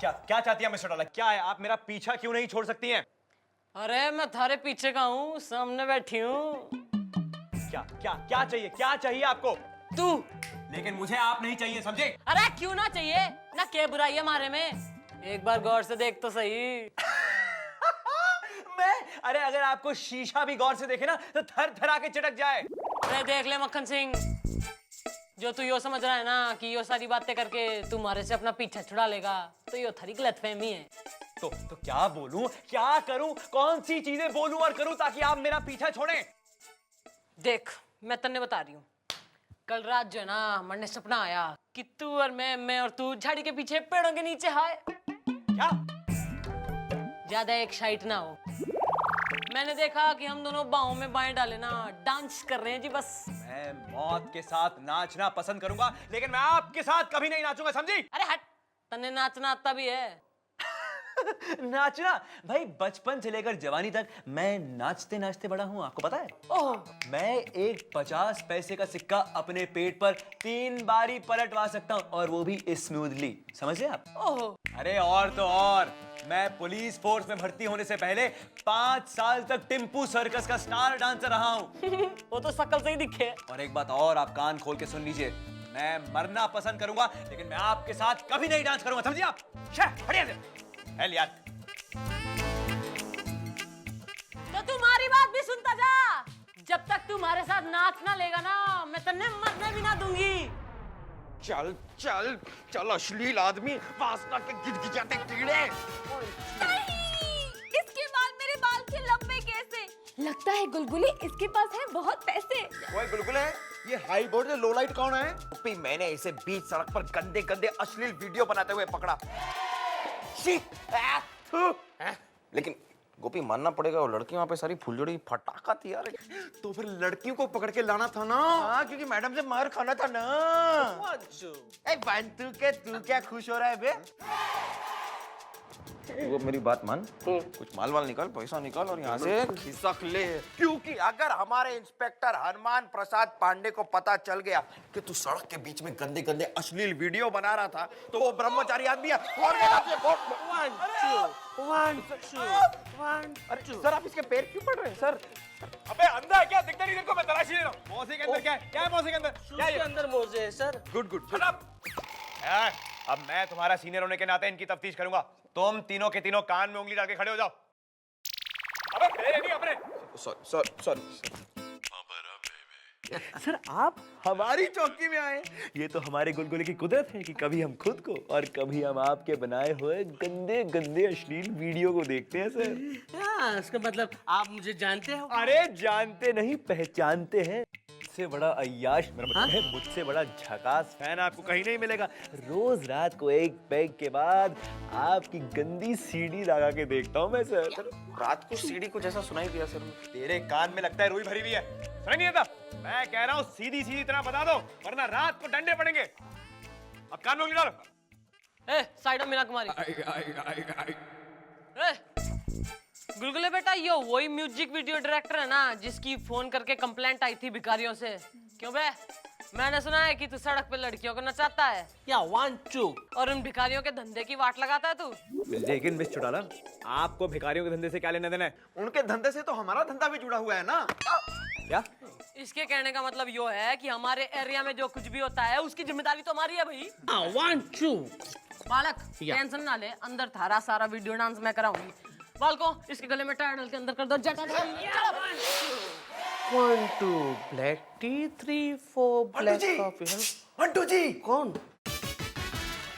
क्या क्या चाहती है मिस्टर डॉलर? क्या है? आप मेरा पीछा क्यों नहीं छोड़ सकती हैं? अरे मैं थारे पीछे का हूँ, सामने बैठी हूँ। क्या क्या क्या चाहिए? क्या चाहिए आपको? तू। लेकिन मुझे आप नहीं चाहिए, समझे? अरे क्यों ना चाहिए ना, क्या बुराई है हमारे में? एक बार गौर से देख तो सही। मैं अरे अगर आपको शीशा भी गौर से देखे ना तो थर थर आके चिटक जाए। अरे देख ले मक्खन सिंह, जो तू यो समझ रहा है ना कि यो सारी बातें करके तुम्हारे से अपना पीछा छुड़ा लेगा, तो यो थारी गलतफहमी है। तो क्या बोलूं, क्या करूं, कौन सी चीजें बोलूं और करूं ताकि आप मेरा पीछा छोड़ें? देख मैं तन्ने बता रही हूँ, कल रात जो है ना मन ने सपना आया कि तू और मैं और तू झाड़ी के पीछे पेड़ों के नीचे हाय। क्या? ज्यादा एक्साइट ना हो। मैंने देखा कि हम दोनों बाहों में बाएं डाले ना डांस कर रहे हैं जी बस। मैं मौत के साथ नाचना पसंद करूंगा, लेकिन मैं आपके साथ कभी नहीं नाचूंगा, समझी? अरे हट, तन्ने नाचना आता भी है। नाचना भाई, बचपन से लेकर जवानी तक मैं नाचते नाचते बड़ा हूं, आपको पता है? ओह, मैं एक 50 पैसे का सिक्का अपने पेट पर 3 बारी पलटवा सकता हूं, और वो भी स्मूथली, समझे आप? ओह। अरे और तो और, मैं पुलिस फोर्स में भर्ती होने से पहले 5 साल तक टिम्पू सर्कस का स्टार डांसर रहा हूं। वो तो शकल से ही दिखे। और एक बात और, आप कान खोल के सुन लीजिए, मैं मरना पसंद करूंगा लेकिन मैं आपके साथ कभी नहीं डांस करूंगा, समझिए आप? हटिए से। हेल यार, तो तुम्हारी बात भी सुनता जा। जब तक तुम्हारे साथ नाच ना लेगा ना, मैं तन्ने मरने भी ना दूंगी। चल चल चल अश्लील आदमी, वासना के गिजगिजाते कीड़े। नहीं, इसके बाल मेरे बाल से लंबे कैसे? लगता है गुलगुली इसके पास है बहुत पैसे। ओए गुलगुले, ये हाई बोर्ड से लो लाइट कौन है? गोपी, मैंने इसे बीच सड़क पर गंदे गंदे अश्लील वीडियो बनाते हुए पकड़ा। शी, हैं? लेकिन गोपी मानना पड़ेगा, वो लड़की वहां पे सारी फुलझड़ी फटाका थी यार। तो फिर लड़कियों को पकड़ के लाना था ना। हाँ, क्योंकि मैडम से मार खाना था ना। ए बंतु के, तू क्या खुश हो रहा है बे? वो मेरी बात मान, कुछ माल वाल निकाल, पैसा निकाल और यहाँ से खिसक ले। क्योंकि अगर हमारे इंस्पेक्टर हनुमान प्रसाद पांडे को पता चल गया कि तू सड़क के बीच में गंदे गंदे अश्लील वीडियो बना रहा था, तो वो ब्रह्मचारी आदमी है। सर आप इसके पैर क्यों पड़ रहे हैं सर? अबे अंधा है क्या? दिखता नहीं देखो, मैं तलाशी ले रहा हूं। मौसे के अंदर क्या है? क्या है मौसे के अंदर? क्या है? अंदर मोजे है सर। Good good good. अब मैं तुम्हारा सीनियर होने के नाते इनकी तफ्तीश करूंगा। तुम तीनों के तीनों कान में उंगली डाल के खड़े हो जाओ। अबे मेरे नहीं, अपने। सॉरी सर आप हमारी चौकी में आए, ये तो हमारे गुलगुले की कुदरत है कि कभी हम खुद को और कभी हम आपके बनाए हुए गंदे गंदे अश्लील वीडियो को देखते हैं सर। हाँ, इसका मतलब आप मुझे जानते हो? अरे जानते नहीं, पहचानते हैं। मुझसे बड़ा अय्याश, मेरा मतलब है मुझसे बड़ा झकास फैन आपको कहीं नहीं मिलेगा। रोज रात को एक पैग के बाद आपकी गंदी सीडी लगा के देखता हूँ मैं सर। रात को सीढ़ी को जैसा सुनाई दिया सर। तेरे कान में लगता है रुई भरी हुई है, सुनाई नहीं देता? मैं कह रहा हूँ सीधी सीधी तरह बता दो, वरना रात को डंडे पड़ेंगे। अब कान में उंगली डालो। ए, साइड में मीना कुमारी। ए, गुलगुले बेटा, ये वही म्यूजिक वीडियो डायरेक्टर है ना जिसकी फोन करके कंप्लेंट आई थी भिखारियों से? क्यों बे, मैंने सुना है कि तू सड़क पे लड़कियों को नचाता है या वांचू, और उन भिखारियों के धंधे की वाट लगाता है तू। लेकिन मिस चौटाला, आपको भिखारियों के धंधे से क्या लेना देना है? उनके धंधे से तो हमारा धंधा भी जुड़ा हुआ है ना। क्या? इसके कहने का मतलब यो है कि हमारे एरिया में जो कुछ भी होता है उसकी जिम्मेदारी तो हमारी है भाई। वांचू बालक, टेंशन ना ले, अंदर थारा सारा वीडियो डांस मैं कराऊंगी। बालको, इसके गले में टायर डाल के अंदर कर दो। जटा 1 2 black tea 3 4 black coffee. Mantu ji कौन?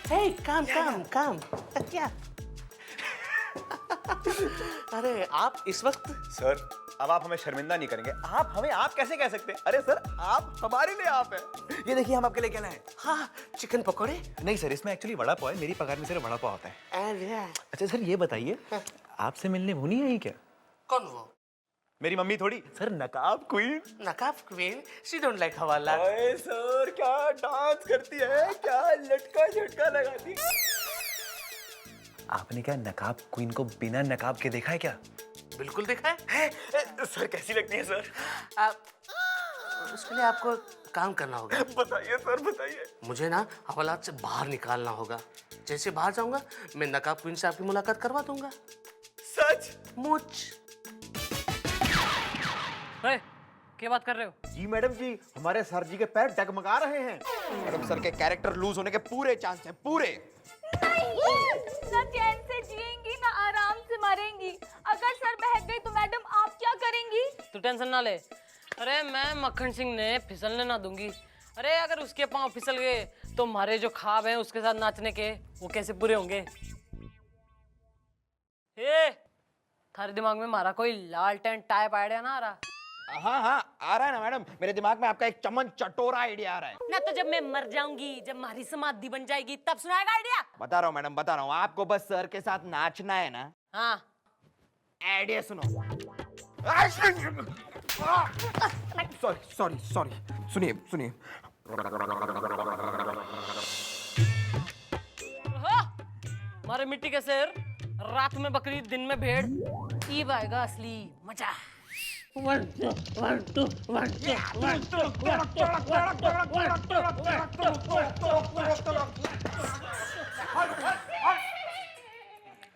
हे काम क्या? अरे आप इस वक्त? सर अब आप हमें शर्मिंदा नहीं करेंगे? आप हमें आप कैसे कह सकते हैं? अरे सर आप हमारे लिए आप हैं। ये देखिए हम आपके लिए क्या लाए। हाँ, चिकन पकौड़े। नहीं सर, इसमें एक्चुअली वड़ा पाव है, मेरी पगार में सिर्फ वड़ा पाव होता है। अरे अच्छा सर ये बताइए, आपसे मिलने वो नहीं आई क्या? कौन वो? मेरी मम्मी थोड़ी, सर नकाब क्वीन। नकाब क्वीन? शी डोंट लाइक हवाला। ओए सर क्या डांस करती है, क्या लटका झटका लगाती है। आपने क्या नकाब क्वीन को बिना नकाब के देखा है क्या? बिल्कुल देखा है। सर कैसी लगती है सर? उसके लिए आपको काम करना होगा। बताइए सर, बताइए। मुझे ना हवालात से बाहर निकालना होगा। जैसे बाहर जाऊंगा मैं नकाब क्वीन से आपकी मुलाकात करवा दूंगा। सच? मुझ क्या बात कर रहे हो? जी मैडम जी, हमारे सर जी के पैर डगमगा रहे हैं। मैडम सर के कैरेक्टर लूज होने के पूरे चांस हैं, पूरे। नहीं, ना चैन से जिएंगी ना आराम से मरेंगी। अगर सर बहक गई तो मैडम आप क्या करेंगी? तू टेंशन ना ले। अरे मैं मक्खन सिंह ने फिसलने ना दूंगी। अरे अगर उसके पांव फिसल गए तो हमारे जो ख्वाब हैं उसके साथ नाचने के, वो कैसे पूरे होंगे? थारे दिमाग में मारा कोई लालटेन टाइप आइडिया ना आ रहा? हाँ हाँ आ रहा है ना मैडम, मेरे दिमाग में आपका एक चमन चटोरा आइडिया आ रहा है। ना तो जब मैं मर जाऊंगी, जब हमारी समाधि बन जाएगी तब सुनाएगा आइडिया। बता रहा हूँ मैडम, बता रहा हूँ, आपको बस सर के साथ नाचना है ना। हाँ आइडिया सुनो। सॉरी सॉरी सॉरी, सुनिए सुनिए। हमारे मिट्टी के शेर, रात में बकरी दिन में भेड़, ईब आएगा असली मजा।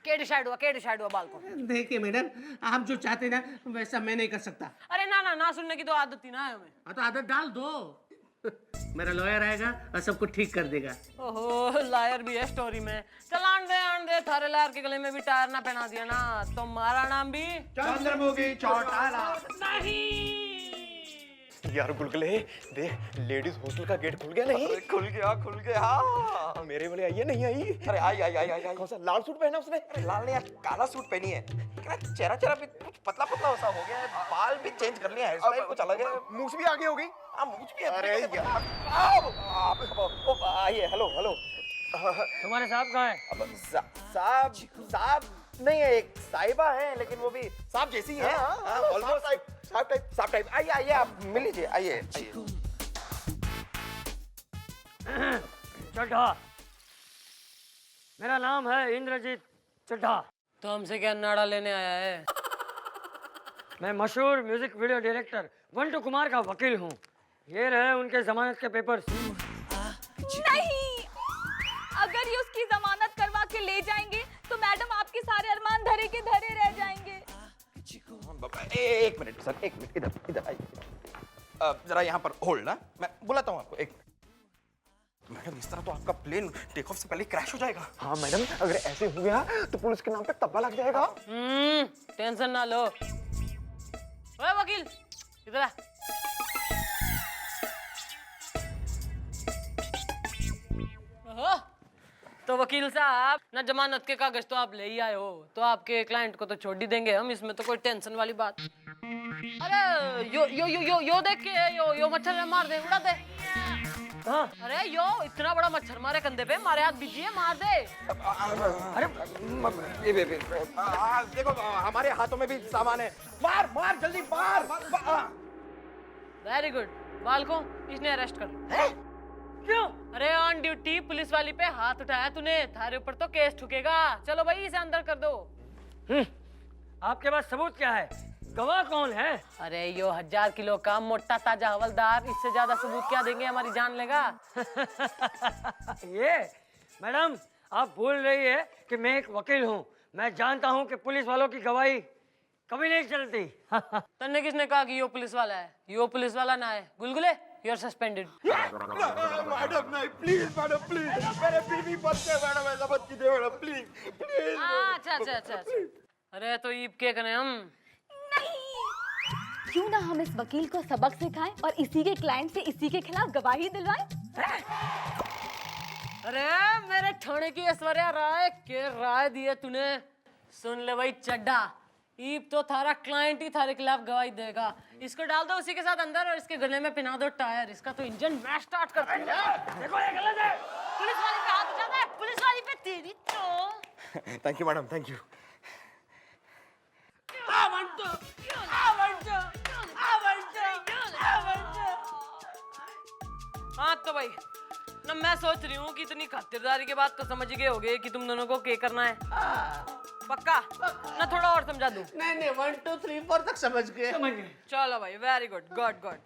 के डिसाइड हुआ बाल को? देखिए मैडम, आप जो चाहते ना वैसा मैं नहीं कर सकता। अरे ना ना सुनने की तो आदत ही ना है हमें। हाँ तो आदत डाल दो। मेरा लॉयर आएगा और सबको ठीक कर देगा। ओहो, लायर भी है स्टोरी में। चल आन दे थारे लायर के गले में भी टायर ना पहना दिया ना, तुम्हारा नाम भी चंद्रमुखी चौटाला। नहीं। यार गुलगुले देख, लेडीज हॉस्टल का गेट खुल गया नहीं? खुल गया, खुल गया। मेरे वाले आई है नहीं आई? अरे आई आई आई आई आई। कौन सा लाल सूट पहना उसने? अरे लाल ने यार काला सूट पहनी है। लेकिन चेहरा चेहरा भी कुछ पतला पतला सा हो गया है, बाल भी चेंज कर लिया है, स्टाइल कुछ अलग है, मूछ भी आगे हो गई। हाँ मुझ भी। अरे यार, आइए, हेलो हेलो। तुम्हारे साहब कहाँ है? अब साहब साहब नहीं है, एक साहिबा है, लेकिन वो भी साहब जैसी है। ऑलमोस्ट साहब टाइप। आइए आइए, आप मिल लीजिए, आइए आइए। चड्ढा, मेरा नाम है इंद्रजीत चड्ढा। तो हमसे क्या नाड़ा लेने आया है? मैं मशहूर म्यूजिक वीडियो डायरेक्टर वंटू कुमार का वकील हूँ। ये रहे उनके जमानत के पेपर्स। नहीं, अगर ये उसकी जमानत करवा के ले जाएंगे तो मैडम आपके सारे अरमान धरे के धरे रह जाएंगे। एक मिनट सर, एक मिनट, इधर इधर आइए। जरा यहाँ पर होल्ड ना, मैं बुलाता हूँ आपको। एक मैडम, इस तरह तो आपका प्लेन टेक ऑफ से पहले क्रैश हो जाएगा। हाँ मैडम, अगर ऐसे हो गया तो पुलिस के नाम पे तब्बा लग जाएगा। टेंशन ना लो। ओए वकील, इधर आ। ओहो, तो वकील साहब ना, जमानत के कागज तो आप ले ही आए हो, तो आपके क्लाइंट को तो छोड़ ही देंगे हम, इसमें तो कोई टेंशन वाली बात। अरे यो देख के, यो मच्छर मार दे, उड़ा दे। हाँ। अरे यो इतना बड़ा मच्छर मारे कंधे पे, मारे हाथ बीजिए, मार दे। अरे देखो, हमारे हाथों में भी सामान है। मार मार जल्दी मार। Very good. बाल को इसने अरेस्ट कर लो। क्यों? अरे ऑन ड्यूटी पुलिस वाली पे हाथ उठाया तूने, थारे ऊपर तो केस ठुकेगा। चलो भाई, इसे अंदर कर दो। आपके पास सबूत क्या है? गवाह कौन है? अरे यो 1000 किलो का मोटा ताजा हवलदार, इससे ज्यादा सबूत क्या देंगे? हमारी जान लेगा। ये मैडम, आप भूल रही है कि मैं एक वकील हूँ। मैं जानता हूँ कि पुलिस वालों की गवाही कभी नहीं चलती। तन्ने किसने कहा कि यो पुलिस वाला है? यो पुलिस वाला ना है। गुलगुले, यू आर सस्पेंडेड। मैडम नहीं, प्लीज मैडम, प्लीज। मेरे बीवी बच्चे मैडम, ऐसा मत कीजिए मैडम, प्लीज प्लीज। अच्छा। अरे तो ईब के करें हम? नहीं, क्यों ना हम इस वकील को सबक सिखाएं और इसी के क्लाइंट से इसी के खिलाफ गवाही दिलवाएं? अरे मेरे थाने की ऐश्वर्या राय के राय दिए तूने। सुन ले भाई चड्ढा, ईब तो थारा क्लाइंट ही थारे खिलाफ गवाही देगा। इसको डाल दो उसी के साथ अंदर और इसके गले में पिना दो टायर। इसका तो इंजन मैं स्टार्ट करता हूँ। देखो ये गलत है। पुलिस वाले पे हाथ उठाता है, पुलिस वाली पे तेरी तो। Thank you madam, thank you. हाँ तो भाई ना, मैं सोच रही हूँ कि इतनी खातिरदारी के बाद तो समझ गए होगे कि तुम दोनों को क्या करना है। पक्का ना? थोड़ा और समझा दूं? नहीं 1 2 3 4 तक समझ गए। चलो भाई, वेरी गुड, गुड गुड।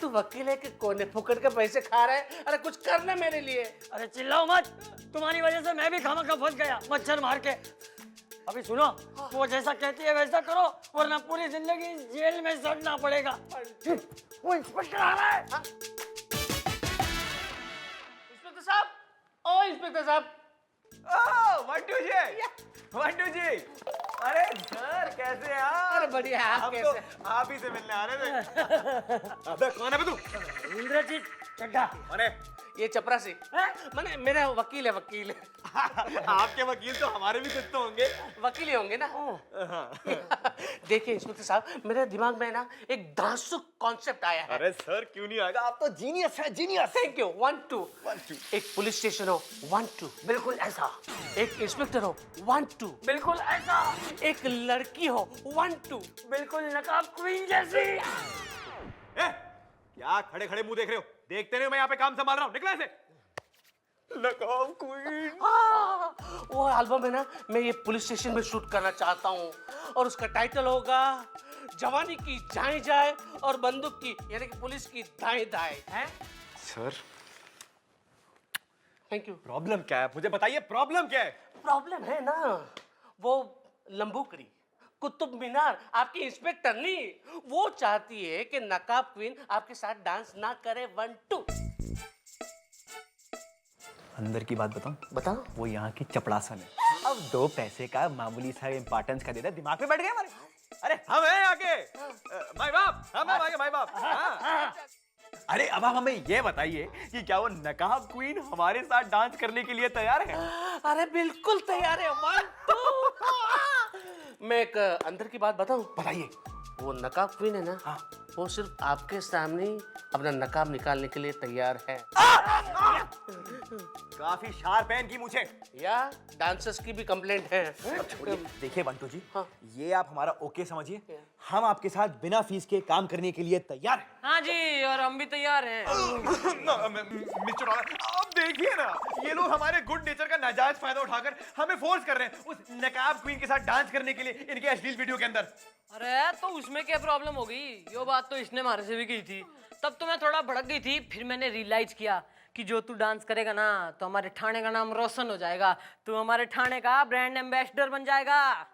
तू वकील है कि कोने फुकट के पैसे खा रहा है? अरे कुछ करना मेरे लिए। अरे चिल्लाओ मत, तुम्हारी वजह से मैं भी खामखा फंस गया मच्छर मार के। अभी सुनो, वो जैसा कहती है वैसा करो, वरना पूरी जिंदगी जेल में सड़ना पड़ेगा। वो इंस्पेक्टर आ रहा है। इंस्पेक्टर साहब, ओ इंस्पेक्टर साहब। वंटू जी, अरे सर कैसे हैं आप? अरे बढ़िया, आप हम कैसे? तो आप ही से मिलने आ रहे थे। अबे कौन है बे तू? इंद्रजीत चड्ढा। अरे ये चपरासी मैंने मेरा वकील है, वकील है। आपके वकील तो हमारे भी कुछ तो होंगे। वकील ही होंगे ना। देखिए इंस्पेक्टर साहब, मेरे दिमाग में ना एक दांसुक कॉन्सेप्ट आया है। अरे सर क्यों नहीं आएगा, आप तो जीनियस है, जीनियस। Thank you. 1 2 एक पुलिस स्टेशन हो, 1 2 बिल्कुल ऐसा, एक इंस्पेक्टर हो, 1 2 बिल्कुल ऐसा, एक लड़की हो, 1 2 बिल्कुल नकाब क्वीन जैसी। क्या खड़े खड़े मुंह देख रहे हो? देखते नहीं, मैं यहाँ पे काम संभाल रहा हूँ, निकला से। नकाब क्वीन। वो एल्बम है ना, मैं ये पुलिस स्टेशन में शूट करना चाहता हूँ और उसका टाइटल होगा जवानी की जाए जाए और बंदूक की यानी कि पुलिस की दाएं दाएं। है सर थैंक यू। प्रॉब्लम क्या है, मुझे बताइए प्रॉब्लम क्या है? प्रॉब्लम है ना, वो लंबूकरी कुतुब मीनार आपकी इंस्पेक्टर नहीं, वो चाहती है कि नकाब क्वीन आपके साथ डांस ना करे। 1 2 अंदर की बात बताऊं? बताओ। वो यहाँ की चपड़ासन है। अब 2 पैसे का मामूली सा इंपॉर्टेंस का देता दिमाग पे बैठ गए हमारे। अरे हम हैं आगे, माई बाप, हम हैं आगे, माई बाप। हाँ। अरे अब आप हमें ये बताइए कि क्या वो नकाब क्वीन हमारे साथ डांस करने के लिए तैयार है? अरे बिल्कुल तैयार है। 1 2 मैं एक अंदर की बात बताऊं? बताइए। वो नकाब क्वीन है ना, हाँ। वो सिर्फ आपके सामने ही अपना नकाब निकालने के लिए तैयार है। काफी शार्प है इनकी मुझे। या डांसर्स की भी कंप्लेंट है। देखिए बंटू जी, हाँ। ये आप हमारा ओके समझिए, हम आपके साथ बिना फीस के काम करने के लिए तैयार हैं। हाँ जी, और हम भी तैयार हैं। मिस्टर डॉलर, आप देखिए ना, ये लोग हमारे गुड नेचर का नाजायज फायदा उठाकर हमें फोर्स कर रहे हैं उस नकाब क्वीन के साथ डांस करने के लिए इनके अश्लील वीडियो के अंदर। अरे तो उसमें क्या प्रॉब्लम हो गई? ये बात तो इसने हमारे से भी की थी, तब तो मैं थोड़ा भड़क गई थी। फिर मैंने रियलाइज किया कि जो तू डांस करेगा ना तो हमारे ठाणे का नाम रोशन हो जाएगा, तू हमारे ठाणे का ब्रांड एम्बेसडर बन जाएगा।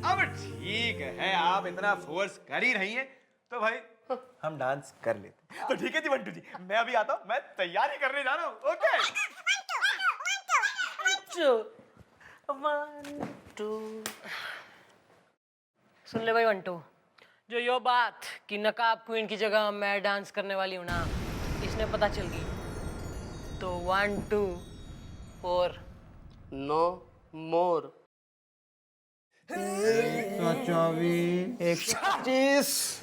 अब ठीक है, आप इतना फोर्स कर ही रही हैं तो भाई हम डांस कर लेते। तो ठीक है जी बंटू जी, मैं अभी आता हूँ, मैं तैयारी करने जा रहा हूँ। ओके 1 2 सुन ले भाई वंटू, जो यो बात कि नकाब क्वीन की जगह मैं डांस करने वाली हूँ ना, इसने पता चल गई तो 1 2 4 नो मोर। 21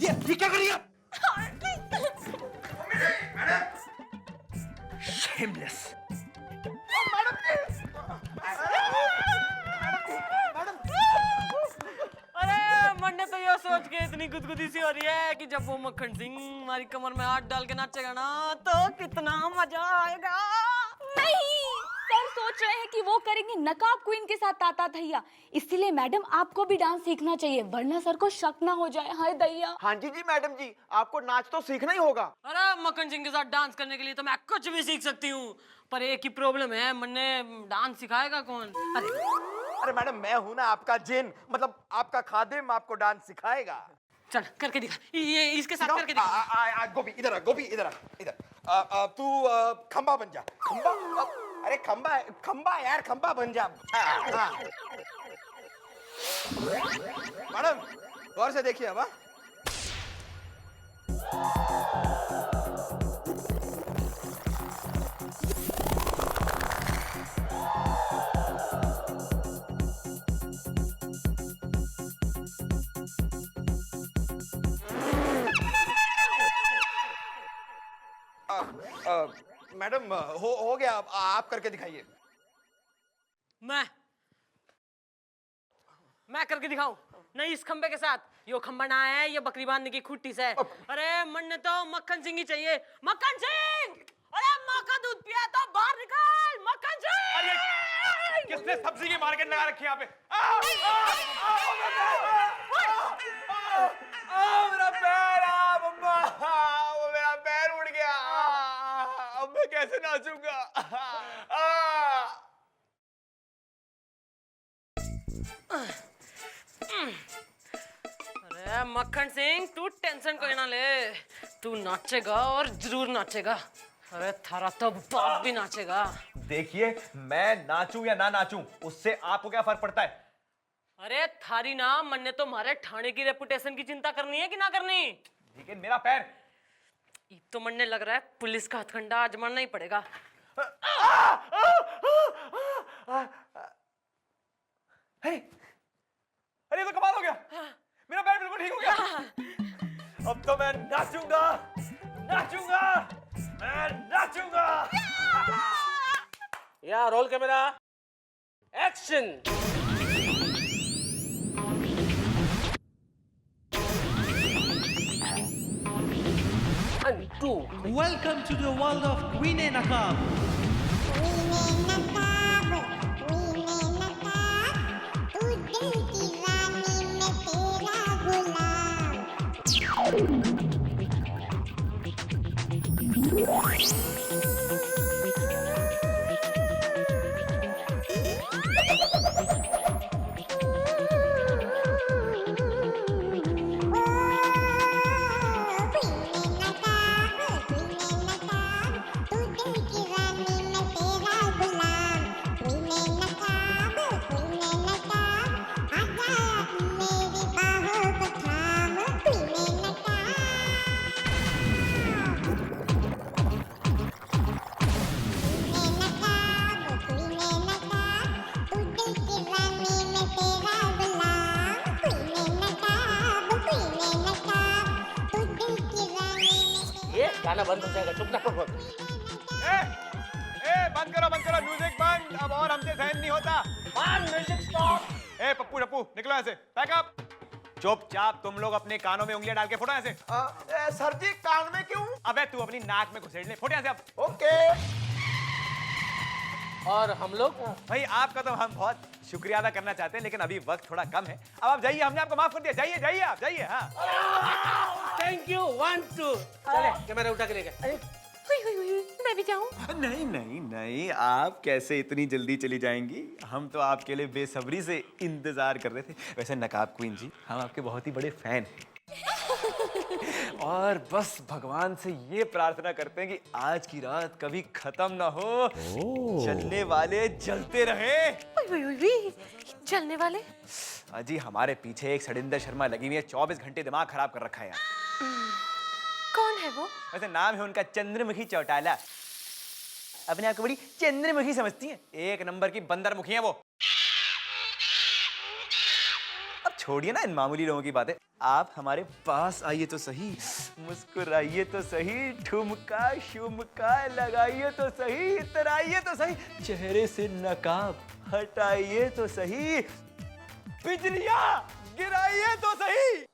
ये क्या कर रही है आप? Shameless. अरे मन्ने तो ये सोच के इतनी गुदगुदी सी हो रही है कि जब वो मक्खन सिंह हमारी कमर में हाथ डाल के नाचेगा ना तो कितना मजा आएगा। नहीं, सर सोच रहे हैं कि वो करेंगे नकाब क्वीन के साथ ताता थैया, इसीलिए मैडम आपको भी डांस सीखना चाहिए वरना सर को शक ना हो जाए। हाय दैया। हाँ जी जी मैडम जी, आपको नाच तो सीखना ही होगा। अरे मक्खन सिंह के साथ डांस करने के लिए तो मैं कुछ भी सीख सकती हूँ, पर एक ही प्रॉब्लम है, मन्ने डांस सिखाएगा कौन? अरे मैडम मैं हूं ना आपका जिन, मतलब आपका खादिम, आपको डांस सिखाएगा। चल करके दिखा, ये इसके साथ करके दिखा। गोपी इधर आ, गोपी इधर आ, इधर तू खंबा बन जा। खंबा अरे खंबा खंबा यार, खंबा बन जा। मैडम गौर से देखिए अब। मैडम हो गया, आप करके दिखाइए। मैं करके दिखाऊं? नहीं, इस खंबे के साथ यो खंबा ना है, ये बकरी बांधने की खुट्टी से। अरे मन तो मक्खन सिंह ही चाहिए। मक्खन सिंह, अरे माँ का दूध पिया तो बाहर निकाल। मक्खन सिंह, किसने सब्जी की मार्केट लगा रखी है यहाँ पे? मेरा पैर, मम्मा, वो मेरा पैर उड़ गया। अब मैं कैसे नाचूंगा? अरे मक्खन सिंह, तू टेंशन कोई ना ले, तू नाचेगा और जरूर नाचेगा। अरे थारा तो बाप भी नाचेगा। देखिए, मैं नाचूं या ना नाचूं, उससे आपको क्या फर्क पड़ता है? अरे थारी ना मन ने तो हमारे ठाणे की रेपुटेशन की चिंता करनी है कि ना करनी? लेकिन मेरा पैर। अब तो मन ने लग रहा है पुलिस का हथकंडा आजमाना ही पड़ेगा। हे, अरे ये तो कमाल हो गया, मेरा पैर बिल्कुल ठीक हो गया। अब तो मैं नाचूंगा, नाचूंगा, मैं नाचूंगा। या roll camera, action. One, two. Welcome to the world of Queen Nakab. ये गाना बंद हो जाएगा, चुप ना करो। बंद करो म्यूजिक बंद। अब और हमसे सहन नहीं होता। Music stop. पप्पू टप्पू निकलो ऐसे, पैकअप। चुपचाप तुम लोग अपने कानों में उंगलियां डाल के फोटो ऐसे। सर जी कान में क्यों? अबे तू अपनी नाक में घुसेड़ ले, फोटो ऐसे। अब ओके। और हम लोग भाई आपका तो हम बहुत शुक्रिया अदा करना चाहते हैं, लेकिन अभी वक्त थोड़ा कम है। अब आप जाइए, हमने आपको माफ कर दिया। जाइए जाइए, आप जाइए। हाँ, थैंक यू। 1 2 चले कैमरा उठा के ले गए। मैं भी जाऊं? नहीं नहीं नहीं, आप कैसे इतनी जल्दी चली जाएंगी? हम तो आपके लिए बेसब्री से इंतजार कर रहे थे। वैसे नकाब क्वीन जी, हम आपके बहुत ही बड़े फैन हैं। और बस भगवान से ये प्रार्थना करते हैं कि आज की रात कभी खत्म ना हो। जलने वाले जलते रहे। चलने वाले? अजी हमारे पीछे एक सड़िंदर शर्मा लगी हुई है, 24 घंटे दिमाग खराब कर रखा है यार। कौन है वो? वैसे नाम है उनका चंद्रमुखी चौटाला। अपने आप को बड़ी चंद्रमुखी समझती हैं, एक नंबर की बंदर मुखी हैं वो। अब छोड़िए ना इन मामूली लोगों की बातें, आप हमारे पास आइए तो सही, मुस्कुराइए तो सही, ठुमका शुमका लगाइए तो सही, इतराइए तो सही, चेहरे से नकाब हटाइए तो सही, बिजलियां गिराइए तो सही।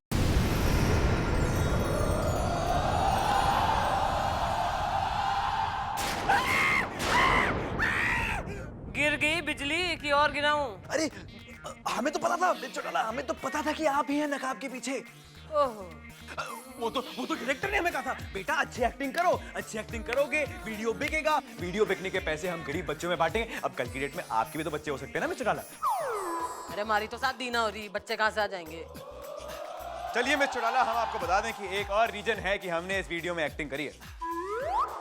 गिर गई बिजली कि और गिराऊं? अरे हमें तो पता था चौटाला, हमें तो पता था कि आप ही हैं नकाब के पीछे। ओहो, वो तो डायरेक्टर ने हमें कहा था, बेटा अच्छी एक्टिंग करो, अच्छी एक्टिंग करोगे वीडियो बिकेगा, वीडियो बिकने के पैसे हम गरीब बच्चों में बांटेंगे। अब कल की डेट में आपके भी तो बच्चे हो सकते हैं ना मिस्टर चौटाला। अरे हमारी तो शादी ना हो रही, बच्चे कहाँ से आ जाएंगे? चलिए मिस्टर चौटाला, हम आपको बता दें कि एक और रीजन है कि हमने इस वीडियो में एक्टिंग करी है।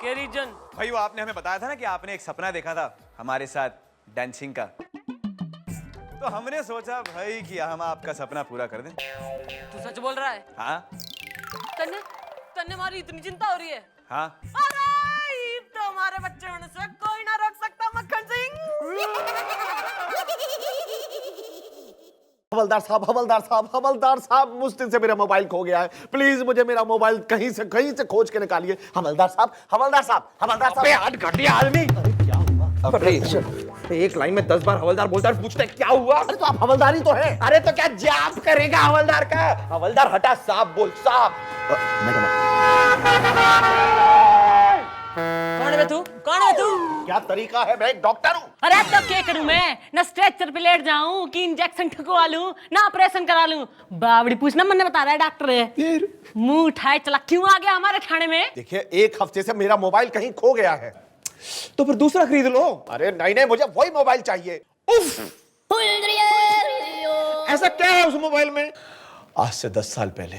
क्या रीजन? भाई वो आपने हमें बताया था ना कि आपने एक सपना देखा था हमारे साथ डांसिंग का, तो हमने सोचा भाई कि हम आपका सपना पूरा कर दें। तू सच बोल रहा है? हाँ तन्ने तन्ने हमारी इतनी चिंता हो रही है? हाँ। अरे ये तो हमारे बच्चे होने से कोई ना रोक सकता मक्खन सिंह। हवलदार साहब, हवलदार साहब, मुझसे से मेरा मोबाइल खो गया है। प्लीज मुझे मेरा मोबाइल कहीं से खोज के निकालिए। हवलदार साहब, हवलदार साहब, हवलदार साहब। हट घटिया आदमी। अरे क्या हुआ? एक लाइन में 10 बार हवलदार बोलता है, पूछता है क्या हुआ? अरे तो आप हवलदार ही तो है। अरे तो क्या जाप करेगा हवलदार का? हवलदार हटा, साहब बोल, साहब। कौन है बे तू? कौन है तू? क्या तरीका है, मैं एक डॉक्टर हूँ। अरे तो क्या करूं मैं? ना स्ट्रेचर पे लेट जाऊं कि इंजेक्शन ठकवा लूं, ना ऑपरेशन करा लूं? बावड़ी पूछना, मन ने बता रहा है डॉक्टर है। मुंह उठाए चला क्यों आ गया हमारे थाने में? देखिए, एक हफ्ते से मेरा मोबाइल कहीं खो गया है। तो फिर दूसरा खरीद लो। अरे नहीं नहीं, मुझे वही मोबाइल चाहिए। उफ! ऐसा क्या है उस मोबाइल में? आज से 10 साल पहले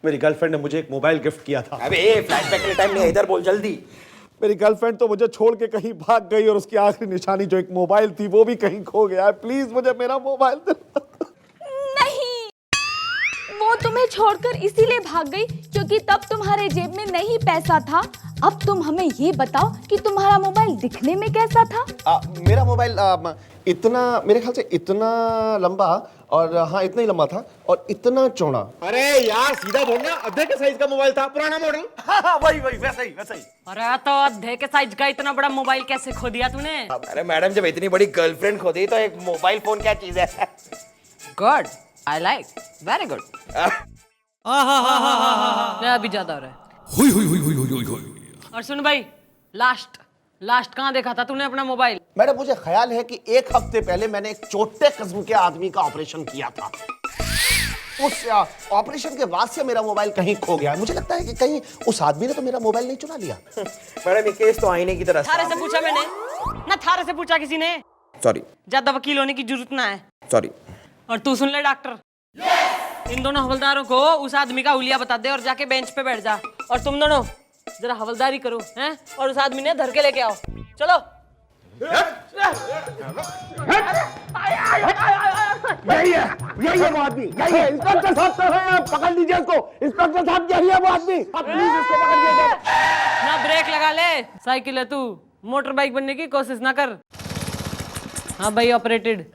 मेरी गर्लफ्रेंड ने मुझे एक मोबाइल गिफ्ट किया था। अबे फ्लैशबैक के टाइम नहीं, इधर बोल जल्दी। मेरी गर्लफ्रेंड तो मुझे छोड़ के कहीं भाग गई और उसकी आखिरी निशानी जो एक मोबाइल थी वो भी कहीं खो गया है। प्लीज मुझे मेरा मोबाइल दे। नहीं, वो तुम्हें छोड़कर इसीलिए भाग गई क्योंकि तब तुम्हारे जेब में नहीं पैसा था। अब तुम हमें ये बताओ कि तुम्हारा मोबाइल दिखने में कैसा था? मेरा मोबाइल इतना, मेरे ख्याल से इतना लंबा, और हाँ इतना ही लंबा था और इतना चौड़ा। अरे यार सीधा बोलना, अद्धे के साइज का मोबाइल था, पुराना मॉडल। वही वैसा ही वैसा ही। अरे तो अद्धे के साइज का इतना बड़ा मोबाइल कैसे खो दिया तूने? अरे मैडम, जब इतनी बड़ी गर्लफ्रेंड खो दी तो एक मोबाइल फोन क्या चीज है? Good, I like, very good. अभी ज्यादा हो रहा है। और सुन भाई, लास्ट कहाँ देखा था तूने अपना मोबाइल? मैडम, मुझे ख्याल है कि एक हफ्ते पहले मैंने एक छोटे किस्म के आदमी का ऑपरेशन किया था। उस ऑपरेशन के बाद से मेरा मोबाइल कहीं खो गया है। मुझे लगता है कि कहीं उस आदमी ने तो मेरा मोबाइल नहीं चुरा लिया। मैडम, ये केस तो आईने की तरह। थारे से पूछा मैंने ना, थारे से पूछा किसी ने? सॉरी ज्यादा वकील होने की जरूरत ना है। सॉरी। और तू सुन ले डॉक्टर, इन दोनों हवलदारों को उस आदमी का हुलिया बता दे और जाके बेंच पे बैठ जा। और तुम दोनों जरा हवलदारी करो, हैं? और उस आदमी ने धर के लेके आओ। चलो। यही है वो आदमी, यही है। इंस्पेक्टर साहब तो है, पकड़ लीजिए उसको। इंस्पेक्टर साहब, यही है वो आदमी, आप प्लीज इसको पकड़िए। ना ब्रेक लगा ले, साइकिल है तू, मोटर बाइक बनने की कोशिश ना कर। हाँ भाई, ऑपरेटेड।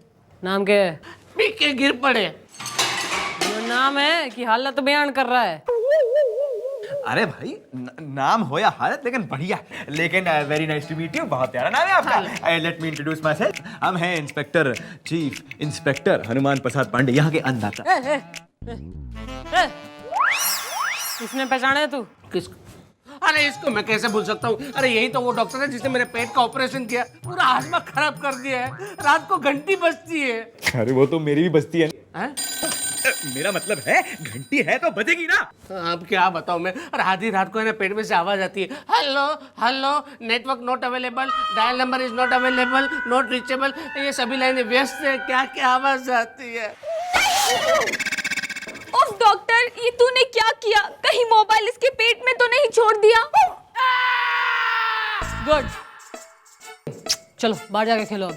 नाम क्या है? पीके गिर पड़े। जो नाम है कि हालत बयान कर रहा है? अरे भाई, नाम हो या हालत, लेकिन बढ़िया। लेकिन very nice to meet you. बहुत प्यारा नाम है आपका। Let me introduce myself. हम हैं inspector, chief inspector Hanuman Prasad Pandey, यहाँ के अन्नदाता। इसने पहचाना है तू? किसको? अरे इसको मैं कैसे भूल सकता हूँ? अरे यही तो वो डॉक्टर है जिसने मेरे पेट का ऑपरेशन किया, पूरा हाजमा खराब कर दिया है। रात को घंटी बजती है। अरे वो तो मेरी भी बजती है। हैं? मेरा मतलब है, घंटी है तो बजेगी ना। अब क्या बताऊं मैं? और आधी रात को है ना, पेट में से आवाज आती है, hello hello, network not available, dial number is not available, not reachable. ये सभी लाइनें व्यस्त है। क्या क्या आवाज आती है? उफ डॉक्टर, ये तूने क्या किया? कहीं मोबाइल इसके पेट में तो नहीं छोड़ दिया? गुड, चलो बाहर जाके खेलो अब।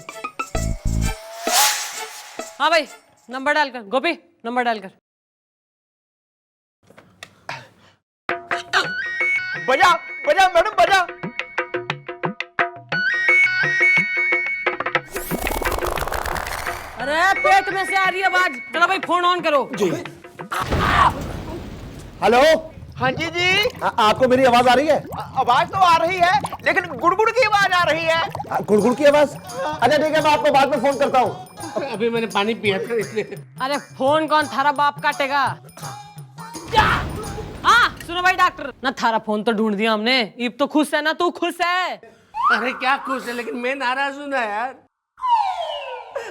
हाँ भाई, नंबर डाल कर। गोपी, नंबर डाल कर। बजा बजा मैडम, बजा। अरे पेट में से आ रही है आवाज। चलो भाई, फोन ऑन करो। जी। हेलो। हाँ जी जी। आपको मेरी आवाज आ रही है? आवाज तो आ रही है, लेकिन गुड़गुड़ की आवाज आ रही है। गुड़गुड़ की आवाज? अच्छा ठीक है, मैं आपको बाद में फोन करता हूँ। अभी मैंने पानी पिया था इसलिए। अरे फोन कौन थारा बाप काटेगा? हाँ सुनो भाई डॉक्टर, ना थारा फोन तो ढूंढ दिया हमने। इब तो खुश है ना? तू खुश है? अरे क्या खुश है, लेकिन मैं नाराज हूं ना यार।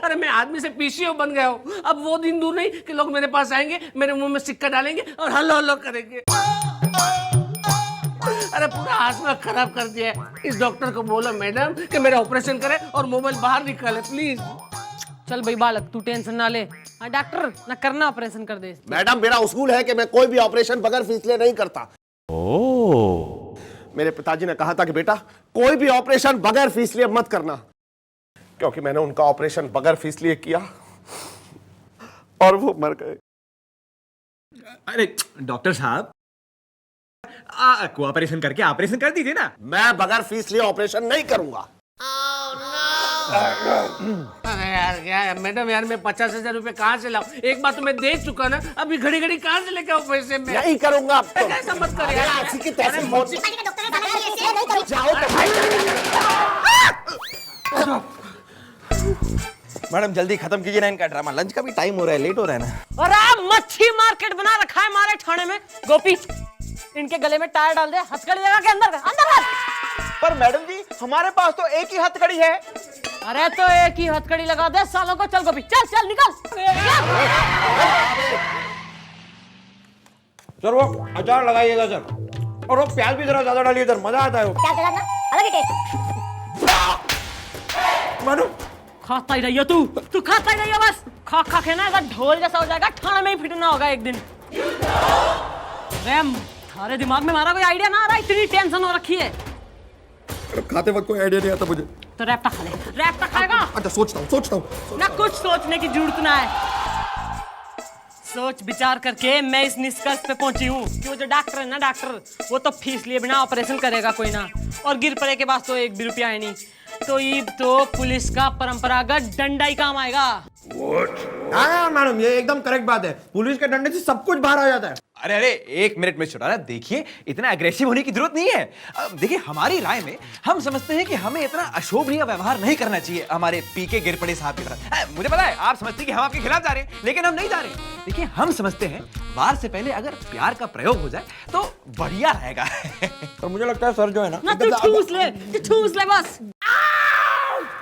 अरे मैं आदमी से पीसीओ बन गया हूँ। अब वो दिन दूर नहीं कि लोग मेरे पास आएंगे, मेरे मुंह में सिक्का डालेंगे और हल्लो हल्लो करेंगे। अरे पूरा हाजमा खराब कर दिया है। इस डॉक्टर को बोलो मैडम कि मेरा ऑपरेशन करे और मोबाइल बाहर निकाले प्लीज। चल भाई बालक, तू टेंशन ना ले। हाँ डॉक्टर, ना करना ऑपरेशन कर दे। मैडम, मेरा उसूल है कि मैं कोई भी ऑपरेशन बगैर फीसले नहीं करता। मेरे पिताजी ने कहा था कि बेटा, कोई भी ऑपरेशन बगैर फीसले मत करना, क्योंकि मैंने उनका ऑपरेशन बगैर फीसले किया और वो मर गए। अरे डॉक्टर साहब, कोऑपरेशन करके ऑपरेशन कर दीजिए ना। मैं बगैर फीसले ऑपरेशन नहीं करूंगा। अरे यार क्या है मैडम, यार मैं 50,000 रुपए कहाँ से लाऊं? एक बार तो मैं दे चुका ना, अभी घड़ी घड़ी कहाँ से लेके आऊं पैसे? मैं नहीं करूंगा। ऐसा मत कर यार। ऐसी की तैसी मौत। जाओ तो भाई। मैडम जल्दी खत्म कीजिए ना इनका ड्रामा, लंच का भी टाइम हो रहा है, लेट हो रहा है ना। और आप मच्छी मार्केट बना रखा है हमारे थाने में। गोपी, इनके गले में टायर डाल दे, हथकड़ी लगा के अंदर कर। पर मैडम जी हमारे पास तो एक ही हथकड़ी है। अरे तो एक ही हथकड़ी लगा दे सालों को। चल गोपी, चल चल निकल। सर वो अचार लगाइएगा सर, और वो प्याज भी जरा ज्यादा डालिए सर, मजा आता है। क्या करना अलग टेस्ट। मैडम खाता ही रहियो तू खाता ही रहियो बस। खा खा के ना अगर ढोल जैसा हो जाएगा, थाने में ही फिटना होगा एक दिन। रैम, थारे दिमाग में हमारा कोई आइडिया ना आ रहा, इतनी टेंशन हो रखी है। खाते वक्त कोई आइडिया नहीं आता मुझे। तो रैप्टा खा ले, रैप्टा खाएगा। अच्छा सोचता हूँ। ना कुछ सोचने की जरूरत ना है। सोच विचार करके मैं इस निष्कर्ष पे पहुंची हूँ कि वो जो डॉक्टर है ना, डॉक्टर वो तो फीस लिए बिना ऑपरेशन करेगा कोई ना, और गिर पड़े के पास तो एक भी रुपया है नहीं, तो ये तो पुलिस का परंपरागत डंडा ही काम आएगा। हाँ मैडम ये एकदम करेक्ट बात है, पुलिस के डंडे से सब कुछ बाहर आ जाता है। अरे अरे एक मिनट में छोटा ना, देखिए इतना अग्रेसिव होने की जरूरत नहीं है। देखिए हमारी राय में हम समझते हैं कि हमें इतना अशोभनीय व्यवहार नहीं करना चाहिए हमारे पीके गिरपड़े साहब की तरह। मुझे पता है आप समझते हैं कि हम आपके खिलाफ जा रहे हैं, लेकिन हम नहीं जा रहे। देखिए हम समझते हैं वार से पहले अगर प्यार का प्रयोग हो जाए तो बढ़िया रहेगा। और मुझे लगता है सर जो है ना, तू ठूस ले बस।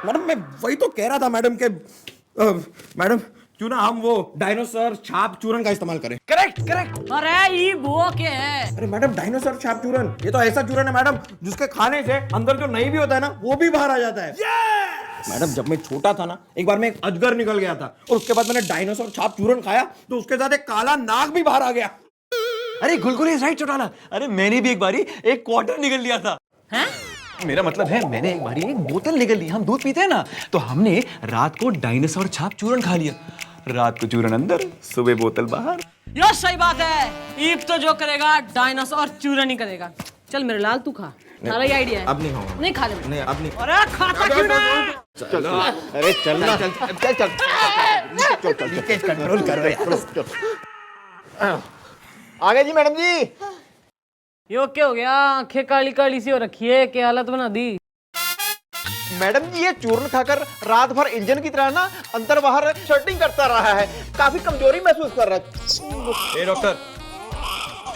मैडम मैं वही तो कह रहा था मैडम के मैडम क्यों ना हम वो डायनासोर छाप चूरन का इस्तेमाल करें। Correct correct. अरे ये वो क्या है? अरे मैडम डायनासोर छाप चूरन, ये तो ऐसा चूरन है मैडम जिसके खाने से अंदर जो नहीं भी होता है ना वो भी बाहर आ जाता है। मैडम जब मैं छोटा था ना, एक बार मैं एक अजगर निकल गया था, और उसके बाद मैंने डायनासोर छाप चूरन खाया तो उसके साथ एक काला नाग भी बाहर आ गया। अरे गुलगुले राइट चौटाला, अरे मैंने भी एक बारी एक क्वार्टर निकल लिया था। हैं? मेरा मतलब है मैंने एक बारी एक बोतल निकल ली। हम दूध पीते हैं ना, तो हमने रात को डायनासोर छाप चूरन खा लिया। रात को चूरन अंदर, सुबह बोतल बाहर। यो सही बात है, ईप तो जो करेगा डायनासोर चूरन ही करेगा। चल मेरे लाल तू खा, तारा ही आइडिया है। अब नहीं होगा। नहीं खा ले। नहीं अब नहीं। अरे खाता क्यों ना? अरे चल कंट्रोल कर रहे हैं। आगे जी मैडम जी। यो क्या हो गया? आंखें काली काली सी हो रखी है, क्या हालत बना दी? मैडम जी ये चूर्ण खाकर रात भर इंजन की तरह ना अंदर बाहर शर्टिंग करता रहा है, काफी कमजोरी महसूस कर रहा है। ए डॉक्टर,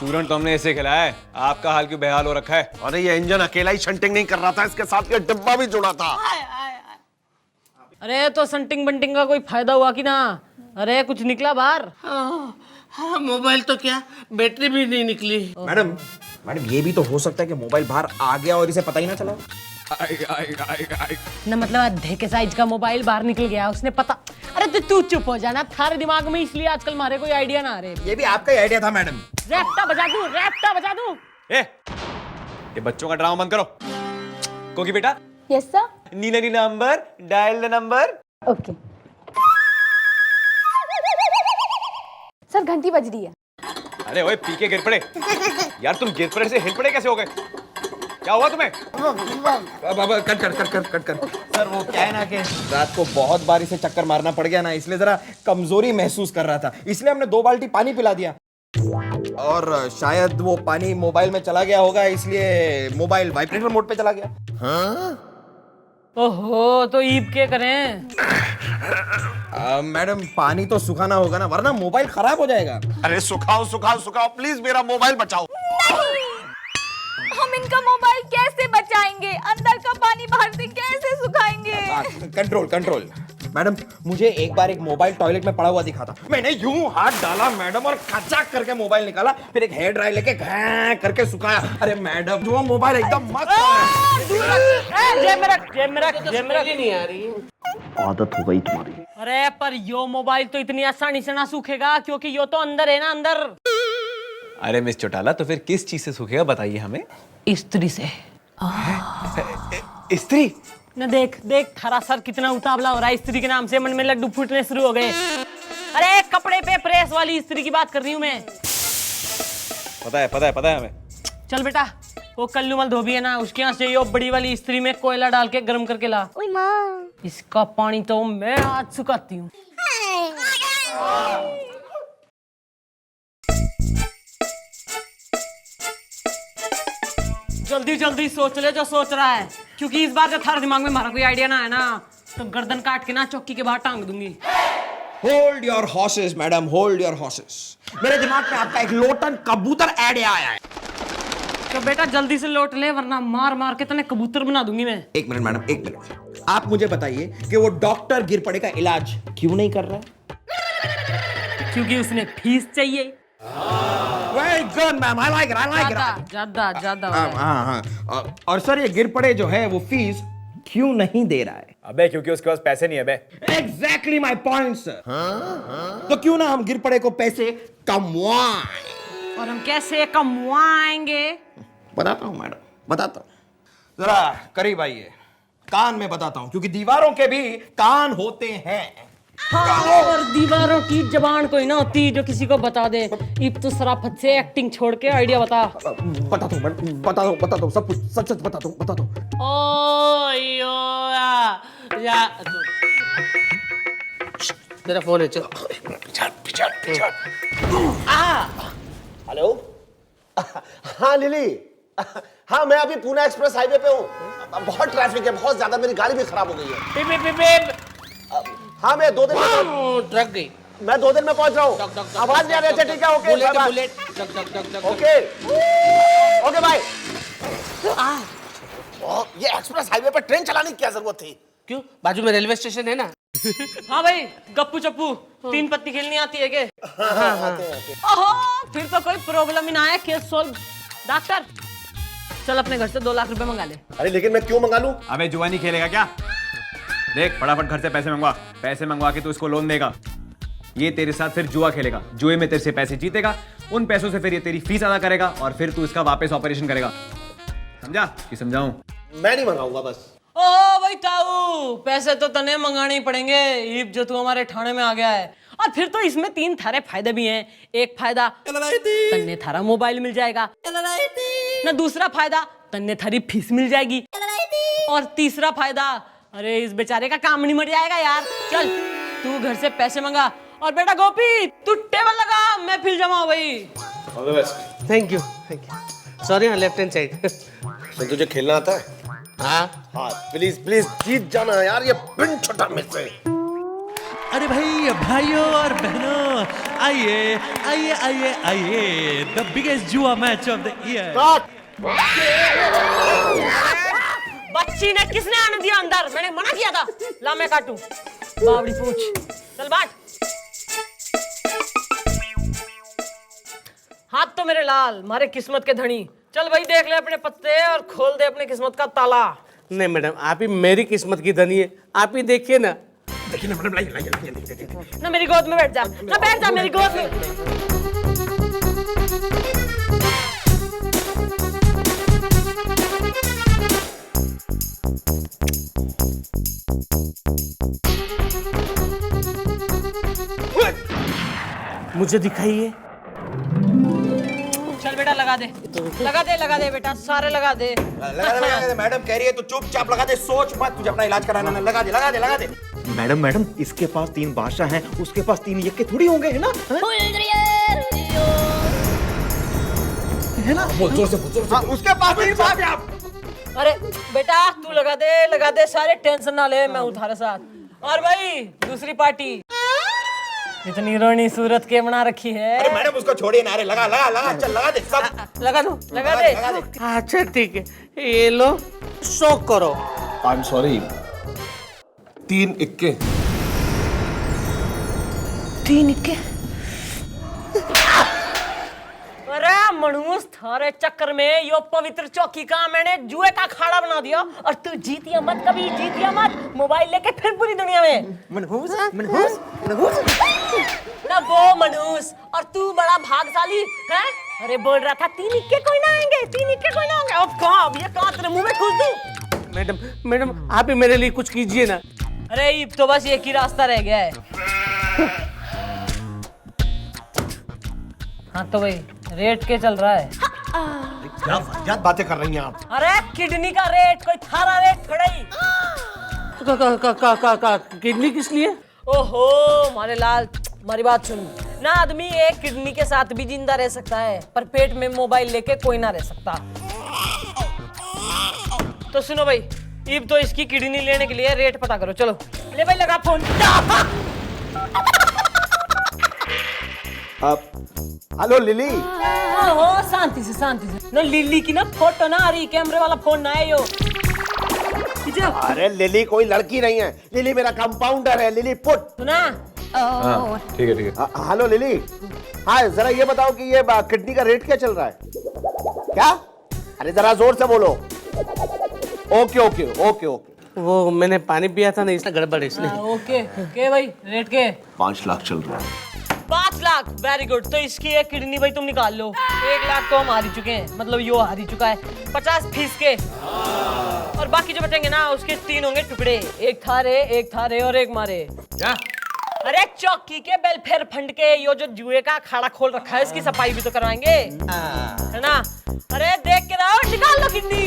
चूरन तो हमने ऐसे खिलाया है, आपका हाल क्यों बेहाल हो रखा है? अरे ये इंजन अकेला ही शंटिंग नहीं कर रहा था, इसके साथ ये डिब्बा भी जुड़ा था। अरे तो संटिंग बंटिंग का कोई फायदा हुआ कि ना? अरे कुछ निकला बाहर? हाँ मोबाइल तो क्या, बैटरी भी नहीं निकली। मैडम ये भी तो हो सकता है कि मोबाइल बाहर आ गया और इसे पता ही ना चला। ना मतलब आधे के साइज का मोबाइल बाहर निकल गया, उसने पता। अरे तो तू चुप हो जाना, थारे दिमाग में इसलिए आजकल हमारे कोई आइडिया ना आ रहे। ये भी आपका ही आइडिया था मैडम। रैप्टा बजा दूं, रैप्टा बजा दूं। ए, ये बच्चों का ड्रामा बंद करो। कोकी बेटा, yes sir. Neela Neela number, dial the number. Okay sir, घंटी बज रही है। अरे ओए पीके गिर पड़े यार, तुम गिर पड़े से हिल पड़े कैसे हो गए? क्या हुआ तुम्हें? कट। सर वो क्या है ना कि रात को बहुत बार इसे चक्कर मारना पड़ गया ना, इसलिए जरा कमजोरी महसूस कर रहा था, इसलिए हमने 2 बाल्टी पानी पिला दिया, और शायद वो पानी मोबाइल में चला गया होगा, इसलिए मोबाइल वाइब्रेटर मोड पे चला गया। हाँ? ओहो, तो ईब के करें? मैडम पानी तो सुखाना होगा ना, वरना मोबाइल खराब हो जाएगा। अरे सुखाओ प्लीज, मेरा मोबाइल बचाओ। हम इनका मोबाइल कैसे बचाएंगे? अंदर का पानी बाहर से कैसे सुखाएंगे? कंट्रोल। मैडम मुझे एक बार एक मोबाइल टॉयलेट में पड़ा हुआ दिखा था, मैंने यूं हाथ डाला मैडम और खचाक करके मोबाइल निकाला, फिर एक हेयर ड्रायर लेके घां करके सुखाया। अरे मैडम वो मोबाइल एकदम मस्त है। जेब में रख। नहीं आ रही। आदत हो गई तुम्हारी। अरे पर यो मोबाइल तो इतनी आसानी से ना सूखेगा, क्योंकि यो तो अंदर है ना, अंदर। अरे मिस चौटाला, तो फिर किस चीज से सूखेगा बताइए हमें? स्त्री से। स्त्री? न देख थारा सर कितना उतावला हो रहा है, स्त्री के नाम से मन में लड्डू फूटने शुरू हो गए। अरे कपड़े पे प्रेस वाली स्त्री की बात कर रही हूँ मैं। पता है हमें। चल बेटा, वो कल्लूमल धोबी है ना, उसके यहाँ से यो बड़ी वाली स्त्री में कोयला डाल के गर्म करके ला। ओए माँ, इसका पानी तो मैं आज सुखाती हूँ। जल्दी सोच ले जो सोच रहा है, क्योंकि इस बार जो थारे दिमाग में हमारा कोई आइडिया ना है ना, तो गर्दन काट के ना चौकी के बाहर टांग दूंगी। Hold your horses madam, hold your horses. मेरे दिमाग में आपका एक लोटन कबूतर ऐड आया है। तो बेटा जल्दी से लौट ले, वरना मार मार के तने कबूतर बना दूंगी मैं। एक मिनट मैडम, एक मिनट। आप मुझे बताइए कि वो डॉक्टर गिर पड़े का इलाज क्यों नहीं कर रहा है? क्योंकि उसने फीस चाहिए। Very good ma'am, I like it, I like it. ज्यादा ज्यादा हाँ। और सर ये गिर पड़े जो है वो फीस क्यों नहीं दे रहा है? अबे क्योंकि उसके पास पैसे नहीं है बे। Exactly my point sir. तो क्यों ना हम गिर पड़े को पैसे कमवाएं? और हम कैसे कमवाएंगे? बताता हूं मैडम, बताता हूं। जरा करीब आइए, कान में बताता हूं, क्योंकि दीवारों के भी कान होते हैं। हाँ, और दीवारों की जबान कोई ना होती जो किसी को बता दे। इब तो सराफत से एक्टिंग छोड़ के आइडिया बता। बताता हूं मैडम, बताता हूं सब कुछ सच सच बताता हूं। ओ यो या तेरा फोन है, चल। हेलो। हाँ लिली, हाँ मैं अभी पूना एक्सप्रेस हाईवे पे हूँ। बहुत ट्रैफिक है, बहुत ज्यादा, मेरी गाड़ी भी खराब हो गई है। बेब बेब बेब हाँ मैं 2 दिन में ट्रक गई। मैं 2 दिन में पहुंच रहा हूँ। आवाज नहीं आ रही? अच्छा ठीक है, okay bullet bye bye. Bullet duck duck duck duck. Okay okay bye. ये एक्सप्रेस हाईवे पे ट्रेन चलाने की क्या जरूरत थी? क्यों, बाजू में रेलवे स्टेशन है ना। हाँ भाई, गप्पू चप्पू 3 पत्ती खेलनी आती है के? ओहो, फिर तो कोई प्रॉब्लम ही ना है, केस सॉल्व। डॉक्टर चल अपने घर से 2 लाख रुपए मंगा ले। अरे लेकिन मैं क्यों मंगा लूं? अबे जुआ नहीं खेलेगा क्या? देख फटाफट घर से पैसे मंगवा, पैसे मंगवा के तू इसको लोन देगा। ये तेरे साथ फिर जुआ खेलेगा, जुए में तेरे से पैसे जीतेगा, उन पैसों से फिर ये तेरी फीस अदा करेगा और फिर तू इसका वापस ऑपरेशन करेगा। समझा कि समझाऊं? मैं नहीं मंगाऊंगा बस। ओ भाई ताऊ, पैसे तो तने मंगाने ही पड़ेंगे, ईब जो तू हमारे थाने में आ गया है। और फिर तो इसमें 3 थारे फायदे भी हैं। एक फायदा, तन्ने थारा मोबाइल मिल जाएगा। ना दूसरा फायदा, तन्ने थारी फीस मिल जाएगी। और तीसरा फायदा, अरे इस बेचारे का काम नहीं मर जाएगा यार। चल तू घर से पैसे मंगा, और बेटा गोपी तू टेबल लगा, मैं फिर जमा भाई। All the best. Thank you sorry, left hand side. तो तुझे खेलना आता है? हाँ हाँ प्लीज प्लीज जीत जाना यार, ये पिन छोटा मिस है। अरे भाई भाइयों और बहनों, आइए आइए आइए आइए, द बिगेस्ट जुआ मैच ऑफ द ईयर। बच्ची ने किसने आने दिया अंदर? मैंने मना किया था। ला मैं काटूं, बावड़ी पूछ। चल बाट। हाथ तो मेरे लाल, मारे किस्मत के धनी। चल भाई देख ले अपने पत्ते और खोल दे अपने किस्मत का ताला। नहीं मैडम, आप ही मेरी किस्मत की धनी है, आप ही देखिए ना। देखिए ना मैडम, लाइए। ना मेरी गोद में बैठ जा, ना बैठ जा मेरी गोद में। मुझे दिखाइए। चल बेटा लगा दे, लगा दे बेटा, सारे लगा दे। लगा दे मैडम, कह रही है तो चुपचाप लगा दे, सोच मत, तुझे अपना इलाज कराना है। लगा दे। मैडम इसके पास 3 बादशाह हैं, उसके पास 3 यक्के थोड़ी होंगे, है ना? है ना? बोल जोर से। हाँ, उसके पास 3 बादशाह। अरे बेटा तू लगा दे, सारे टेंशन ना ले, मैं हूँ तुम्हारे साथ। और भाई दूसरी पार्टी इतनी रोनी सूरत के बना रखी है। अरे मैडम उसको छोड़िए ना, अरे लगा चल लगा दे सब। लगा दे। अच्छा ठीक है, ये लो, शौक करो। आई एम सॉरी, 3 इक्के। 3 इक्के? अरे मनहूस, थारे चक्कर में यो पवित्र चौकी का मैंने जुए का अखाड़ा बना दिया, और तू जीतिया मत, कभी जीतिया मत। मोबाइल लेके फिर पूरी दुनिया में मनहूस। ना वो मनहूस, और तू बड़ा भागशाली है। अरे बोल रहा था 3 इक्के कोई ना आएंगे, 3 इक्के कोई ना होंगे। अब कहाँ, अब ये कहाँ तेरे मुंह में घुस दूं? मैडम आप ही मेरे लिए कुछ कीजिए ना। अरे अब तो बस एक ही रास्ता रह गया है। हाँ तो भाई रेट के चल रहा है? क्या बातें कर रही हैं आप? अरे किडनी का रेट, कोई थारा रेट थोड़ा ही। किडनी किस लिए? ओहो मारे लाल, हमारी बात सुन ना। आदमी एक किडनी के साथ भी जिंदा रह सकता है, पर पेट में मोबाइल लेके कोई ना रह सकता। तो सुनो भाई, इब तो इसकी किडनी लेने के लिए रेट पता करो। चलो ले भाई लगा फोन। Hello lily. हो शांति से ना लिली की ना फोटो ना आ रही, कैमरे वाला फोन ना है यो। अरे लिली कोई लड़की नहीं है, लिली मेरा कंपाउंडर है, लिली पुट। सुना ठीक है हेलो लिली। हाँ जरा ये बताओ कि ये किडनी का रेट क्या चल रहा है? क्या? अरे जरा जोर से बोलो। Okay okay okay okay. वो मैंने पानी पिया था ना, इसलिए गड़बड़ है इसलिए। ओके ओके भाई रेट के 5 लाख चल रहा है। 5 लाख, वेरी गुड। तो इसकी एक किडनी भाई तुम निकाल लो। 1 लाख तो हम हार ही चुके हैं, मतलब यो हार ही चुका है। 50 फीस के, और बाकी जो बचेंगे ना उसके 3 होंगे टुकड़े, एक थारे और एक मारे। क्या? अरे चौकी के वेलफेयर फंड के यो जो जुए का अखाड़ा खोल रखा है इसकी सफाई भी तो करवाएंगे, है ना? अरे देख के रहो, निकाल लो किडनी।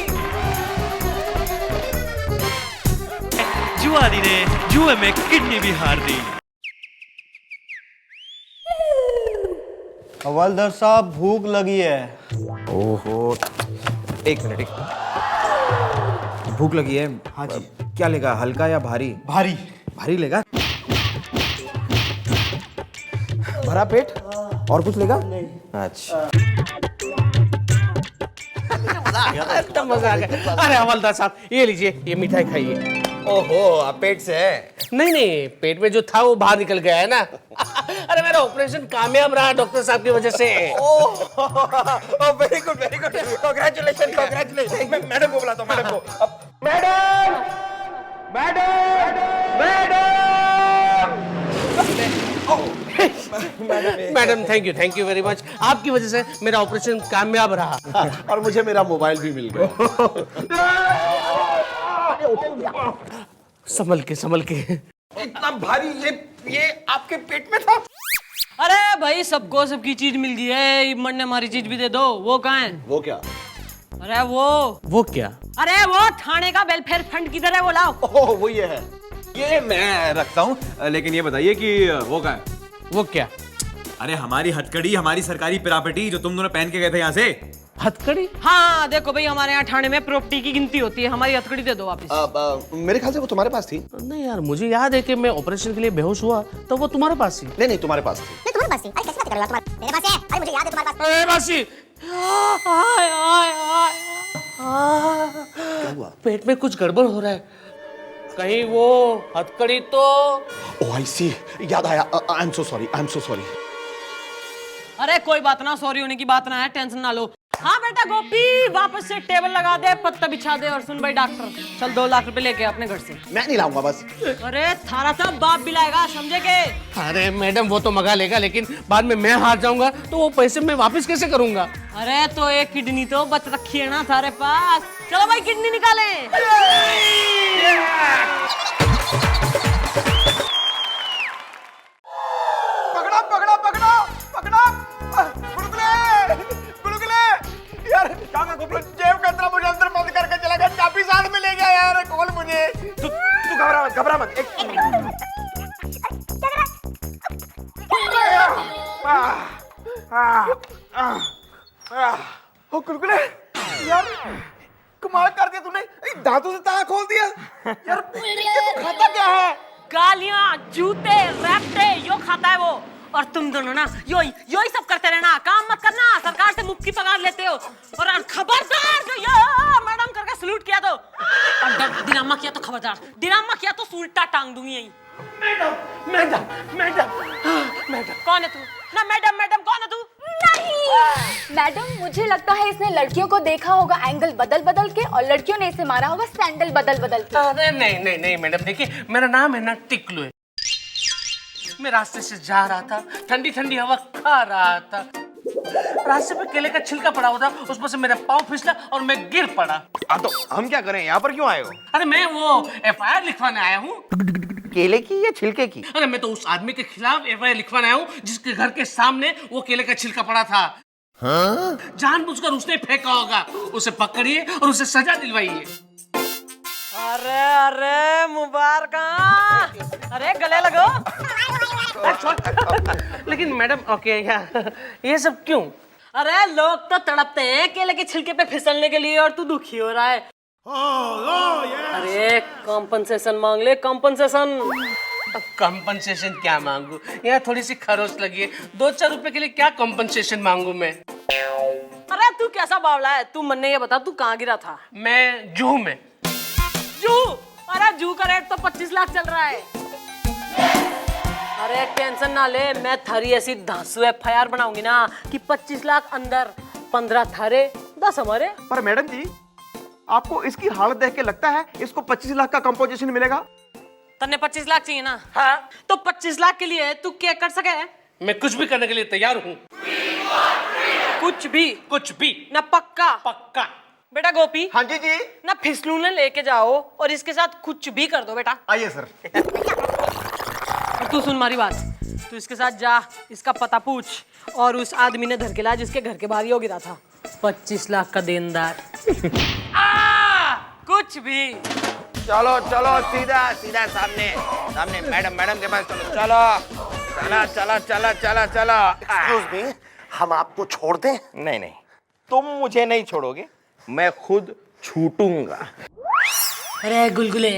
जुआरी ने जुए में किडनी भी हार दी। हवलदार साहब भूख लगी है। ओहो, एक मिनट। भूख लगी है? हाँ जी। क्या लेगा, हल्का या भारी? भारी। भारी लेगा? भरा पेट? और कुछ लेगा? अच्छा। एकदम मजा आ गया। अरे हवलदार साहब ये लीजिए, ये मिठाई खाइए। ओहो, आप पेट से है? नहीं, पेट में जो था वो बाहर निकल गया है ना। अरे मेरा ऑपरेशन कामयाब रहा डॉक्टर साहब की वजह से। ओह, वेरी गुड, कांग्रेचुलेशन। मैडम को बुलाता हूं, मैडम को। Madam thank you very much. आपकी वजह से मेरा ऑपरेशन कामयाब रहा। और मुझे मेरा मोबाइल भी मिल गया। संभल के। इतना भारी ये आपके पेट में था? अरे भाई सबको सबकी चीज मिल गई है, इमन ने हमारी चीज भी दे दो। वो कहाँ है? वो क्या? अरे वो क्या? अरे वो थाने का वेलफेयर फंड किधर है, वो लाओ। ओह वो ये है। ये मैं रखता हूँ, लेकिन ये बताइए कि वो कहाँ है? वो क्या? अरे हमारी हथकड़ी, हमारी सरकारी प्रॉपर्टी जो तुम दोनों पहन के गए थे यहाँ से। हथकड़ी? हाँ देखो भाई, हमारे यहाँ थाने में प्रॉपर्टी की गिनती होती है, हमारी हथकड़ी दे दो वापस। मेरे ख्याल से वो तुम्हारे पास थी। नहीं यार, मुझे याद है कि मैं ऑपरेशन के लिए बेहोश हुआ तो वो तुम्हारे पास थी। नहीं तुम्हारे पास थी। नहीं तुम्हारे पास थी। अरे कैसी बात कर रहे हो तुम्हारे? मेरे पास है। अरे मुझे याद है तुम्हारे पास। अरे मासी, क्या हुआ? पेट में कुछ गड़बड़ हो रहा है। कहीं वो हथकड़ी तो। ओह आई सी, याद आया। I am so sorry. अरे कोई बात ना, सॉरी होने की बात ना है, टेंशन ना लो। हाँ बेटा गोपी, वापस से टेबल लगा दे, पत्ता बिछा दे, और सुन भाई डॉक्टर, चल 2 लाख रुपए लेके अपने घर से। मैं नहीं लाऊंगा बस। अरे थारा सब बाप भी लाएगा, समझे के? अरे मैडम वो तो मंगा लेगा, लेकिन बाद में मैं हार जाऊंगा तो वो पैसे मैं वापस कैसे करूंगा? अरे तो एक किडनी तो बच रखी है ना थारे पास, चलो भाई किडनी निकाले। गुलगुले यार, जेब का अंदर मुझे अंदर बंद करके चला गया, चाबी साथ में ले गया यार। कॉल मुझे। तू घबरा मत। ओ गुलगुले यार, कमाल कर दिया तूने, दांतों से ताला खोल दिया यार। ये खाता क्या है? गालियां, जूते, रैप्टे, यो खाता है वो। और तुम दोनों ना यो ही सब करते रहना, काम मत करना, सरकार से मुफ्त की पगार लेते हो। और खबरदार जो यो मैडम करके सलूट किया तो, और डिरामा किया तो खबरदार, डिरामा किया तो उल्टा टांग दूंगी यहीं। मैडम कौन है तू? ना मैडम कौन है तू? नहीं मैडम, मुझे लगता है इसने लड़कियों को देखा होगा एंगल बदल के, और लड़कियों ने इसे मारा होगा सैंडल बदल के। अरे नहीं मैडम, देखिए मेरा नाम है ना टिकलू है। मैं रास्ते से जा रहा था, ठंडी हवा खा रहा था, रास्ते पे केले का छिलका पड़ा हुआ था, उसमें से मेरा पाँव फिसला और मैं गिर पड़ा। तो हम क्या करें, यहाँ पर क्यों आए हो? अरे मैं वो FIR लिखवाने आया हूँ। केले की या छिलके की? अरे मैं तो उस आदमी के खिलाफ FIR लिखवाने आया हूँ जिसके घर के सामने वो केले का छिलका पड़ा था। हाँ? जानबूझकर उसने फेंका होगा, उसे पकड़िए और उसे सजा दिलवाइए। अरे मुबारक, अरे गले लगो। लेकिन मैडम ओके ये सब क्यों? अरे लोग तो तड़पते हैं केले के छिलके पे फिसलने के लिए, और तू दुखी हो रहा है। अरे कॉम्पनसेशन मांग ले, कॉम्पनसेशन। कंपनसेशन क्या मांगू? यहाँ थोड़ी सी खरोच लगी है, 2-4 रुपए के लिए क्या कंपनसेशन मांगू मैं? अरे तू कैसा बावला है? तू मन ने ये बता, तू कहाँ गिरा था? मैं जूहू में। जू? अरे जू का रेट तो 25 लाख चल रहा है। अरे टेंशन ना ले, मैं थारी ऐसी धांसू FIR बनाऊंगी ना कि 25 लाख अंदर, 15 थारे, 10 हमारे। पर मैडम जी, आपको इसकी हालत देख के लगता है इसको 25 लाख का कंपोजिशन मिलेगा? तन्ने 25 लाख चाहिए ना? हाँ। तो 25 लाख के लिए तू क्या कर सके? मैं कुछ भी करने के लिए तैयार हूँ। कुछ भी? कुछ भी। ना पक्का? पक्का। बेटा गोपी, हाँ जी जी। ना फिसलूने लेके जाओ और इसके साथ कुछ भी कर दो बेटा। आइए सर। और तू सुन मारी बात, तू इसके साथ जा, इसका पता पूछ और उस आदमी ने धर के ला जिसके घर के बाहर ही हो गिरा था, 25 लाख का देनदार। कुछ भी। चलो चलो सीधा सीधा सामने सामने मैडम के पास चलो। चलो चला चला चला चला चला। एक्सक्यूज मी, हम आपको छोड़ दें? नहीं नहीं, तुम मुझे नहीं छोड़ोगे, मैं खुद छूटूंगा। अरे गुलगुले,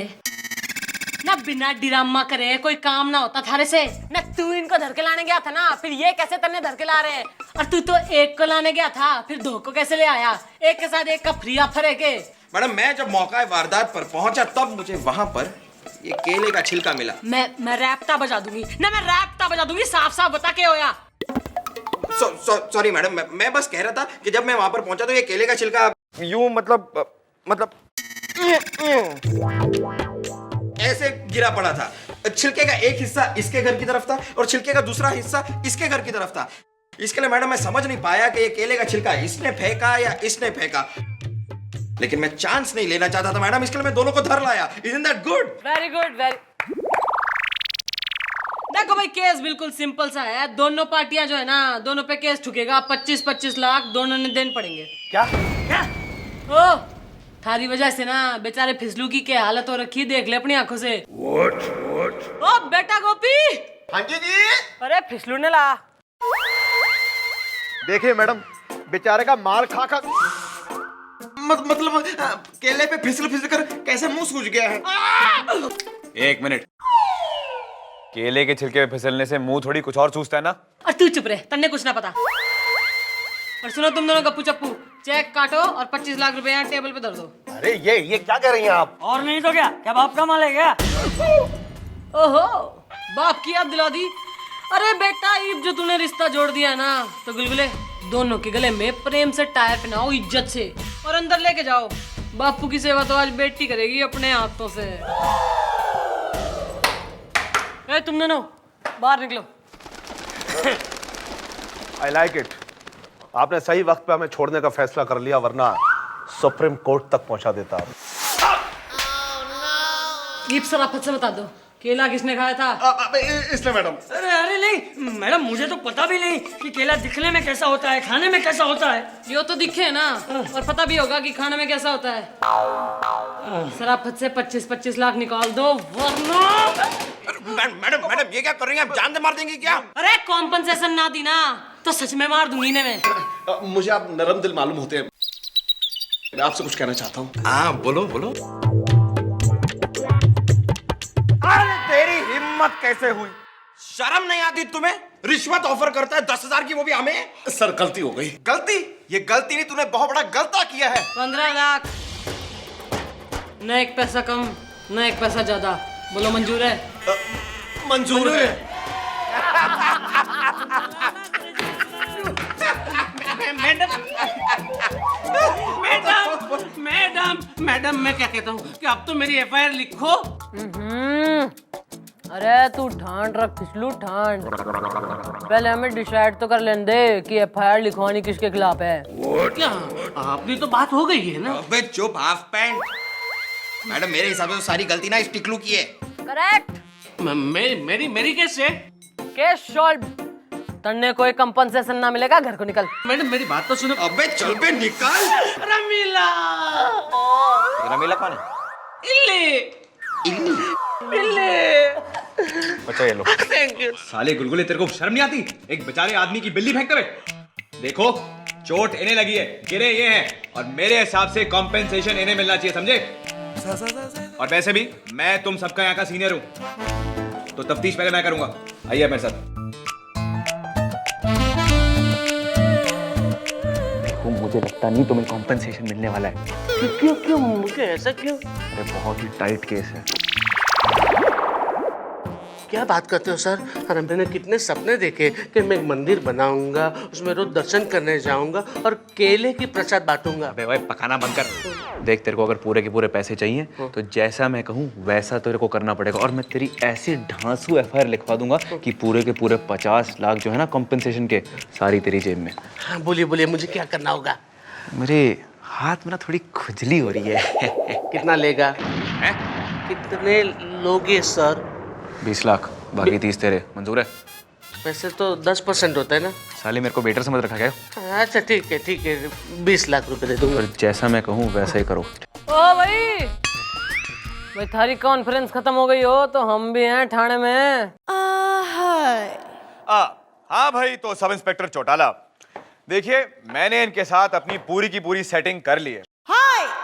ना बिना ड्रामा करे कोई काम ना होता थारे से। ना तू इनको धर के लाने गया था ना, फिर ये कैसे तन्ने धर के ला रहे हैं? और तू तो एक को लाने गया था, फिर 2 को कैसे ले आया? एक के साथ एक का फ्री ऑफर है के? मैडम, मैं जब मौका वारदात पर पहुंचा तब मुझे वहां पर ये केले का छिलका मिला। मैं रैप्ता बजा दूंगी ना, मैं रैप्ता बजा दूंगी। साफ साफ बता के होया। सॉरी मैडम, मैं बस कह रहा था कि जब मैं वहां पर पहुंचा तो ये केले का छिलका यूं मतलब ऐसे गिरा पड़ा था। छिलके का एक हिस्सा इसके घर की तरफ था और छिलके का दूसरा हिस्सा इसके घर की तरफ था। इसके लिए मैडम मैं समझ नहीं पाया कि ये केले का छिलका इसने फेंका या इसने फेंका, लेकिन मैं चांस नहीं लेना चाहता था मैडम, इसके लिए मैं दोनों को धर लाया। Isn't that good? Very good, very. देखो भाई, केस बिल्कुल सिंपल सा है। दोनों पार्टियां जो है ना, दोनों पे केस ठुकेगा। 25-25 लाख दोनों ने देन पड़ेंगे। क्या? ओ, थारी वजह से ना बेचारे फिसलू की क्या हालत हो रखी, देख ले अपनी आंखों से। ओ बेटा गोपी। हाँ जी जी। अरे फिसलू ने ला। देखिए मैडम, बेचारे का मार खा खा मतलब केले पे फिसल कर कैसे मुंह सूज गया है। एक मिनट, केले के छिलके पे फिसलने से मुंह थोड़ी कुछ और सूझता है ना? और तू चुप रहे, तन्ने कुछ ना पता। और सुनो तुम दोनों गप्पू चप्पू, चेक काटो और 25 लाख रुपए यहाँ टेबल पे धर दो। अरे ये क्या कर रही हैं आप? और नहीं तो क्या बाप का माल है क्या? ओहो, बाप की याद दिला दी। अरे बेटा, ईब जो तूने रिश्ता जोड़ दिया है ना, तो गुलगुले दोनों के गले में प्रेम से टायर पहनाओ, इज्जत से, और अंदर लेके जाओ। बापू की सेवा तो आज बेटी करेगी अपने हाथों से। ए, तुम दोनों बाहर निकलो। I like it. आपने सही वक्त पे हमें छोड़ने का फैसला कर लिया, वरना सुप्रीम कोर्ट तक पहुंचा देता आप। ईब सराफत से बता दो, केला किसने खाया था? इसने मैडम। अरे नहीं मैडम, मुझे तो पता भी नहीं कि केला दिखने में कैसा होता है, खाने में कैसा होता है। यो तो दिखे ना, और पता भी होगा कि खाने में कैसा होता है। सराफत से 25-25 लाख निकाल दो, वरना। मैडम ये क्या कर रही हैं आप? जान से मार देंगी क्या? अरे कॉम्पनसेशन ना दी ना तो सच में मार दूंगी ना मैं। मुझे आप नरम दिल मालूम होते हैं, मैं आपसे कुछ कहना चाहता हूँ। हाँ बोलो बोलो। अरे तेरी हिम्मत कैसे हुई? शर्म नहीं आती तुम्हें? रिश्वत ऑफर करता है 10,000 की, वो भी हमें। सर गलती हो गई। गलती? ये गलती नहीं, तूने बहुत बड़ा गलता किया है। 15 लाख, न एक पैसा कम न एक पैसा ज्यादा। बोलो मंजूर है? मंजूर है। मैडम मैं क्या कहता हूँ कि अब तो मेरी FIR लिखो। अरे तू ठांड रख फिसलू, ठांड। पहले हमें डिसाइड तो कर लेने दे कि FIR लिखवानी किसके खिलाफ है। क्या आपकी तो बात हो गई है ना? अबे चुप हाफ पैंट। मैडम मेरे हिसाब से तो सारी गलती ना इस टिकलू की है। करेक्ट। मेरी कैसे? Case solve. तन्ने कोई कंपनसेशन ना मिलेगा, घर को निकल। मैडम मेरी बात तो सुनो। अबे चल पे निकल। रमीला। रमीला कौन है? इल्ली। बच्चा ये लो। Thank you. साले गुलगुले, तेरे को शर्म नहीं आती? एक बेचारे आदमी की बिल्ली फेंकते हुए। देखो चोट इन्हें लगी है, गिरे ये हैं, और मेरे हिसाब से कॉम्पेंसेशन इन्हें मिलना चाहिए, समझे? और वैसे भी मैं तुम सबका यहाँ का सीनियर हूँ, तो तफ्तीश पहले मैं करूंगा। आइए मेरे साथ। देखो, मुझे लगता नहीं तुम्हें कॉम्पनसेशन मिलने वाला है। क्यों क्यों मुझे ऐसा क्यों? अरे बहुत ही टाइट केस है। क्या बात करते हो सर? अरे मैंने कितने सपने देखे कि मैं एक मंदिर बनाऊंगा, उसमें रोज दर्शन करने जाऊंगा और केले की प्रसाद बांटूंगा। अबे भाई पकाना बंद कर। देख, तेरे को अगर पूरे के पूरे पैसे चाहिए तो जैसा मैं कहूँ वैसा तेरे को करना पड़ेगा, और मैं तेरी ऐसी ढांसू FIR लिखवा दूंगा कि पूरे के पूरे 50 लाख जो है ना कॉम्पनसेशन के, सारी तेरी जेब में। हाँ, बोलिए बोलिए, मुझे क्या करना होगा? मेरे हाथ में ना थोड़ी खुजली हो रही है। कितना लेगा? कितने लोगे सर? 20 लाख, बाकी 30 तेरे। मंजूर है? वैसे तो 10% होता है ना। साले मेरे को वेटर समझ रखा क्या? अच्छा ठीक है 20 लाख रुपए दे दूंगा। और जैसा मैं कहूँ वैसा ही करो। ओ भाई थारी कॉन्फ्रेंस खत्म हो गई हो तो हम भी हैं ठाणे में। हाँ भाई, तो सब इंस्पेक्टर चौटाला, देखिए मैंने इनके साथ अपनी पूरी की पूरी सेटिंग कर ली है।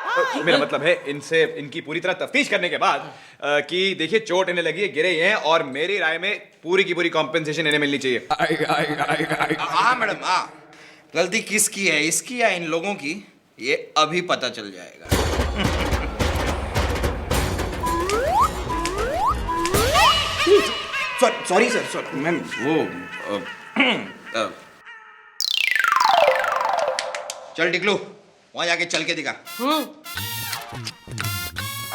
तो मेरा मतलब है इनसे इनकी पूरी तरह तफ्तीश करने के बाद कि देखिए चोट इन्हें लगी है, गिरे हैं, और मेरी राय में पूरी की पूरी कॉम्पेंसेशन इन्हें मिलनी चाहिए। हाँ मैडम, हाँ। गलती किसकी है, इसकी या इन लोगों की, ये अभी पता चल जाएगा। सॉरी सर, मैम वो चल टिकलू, वहां जाके चल के दिखा।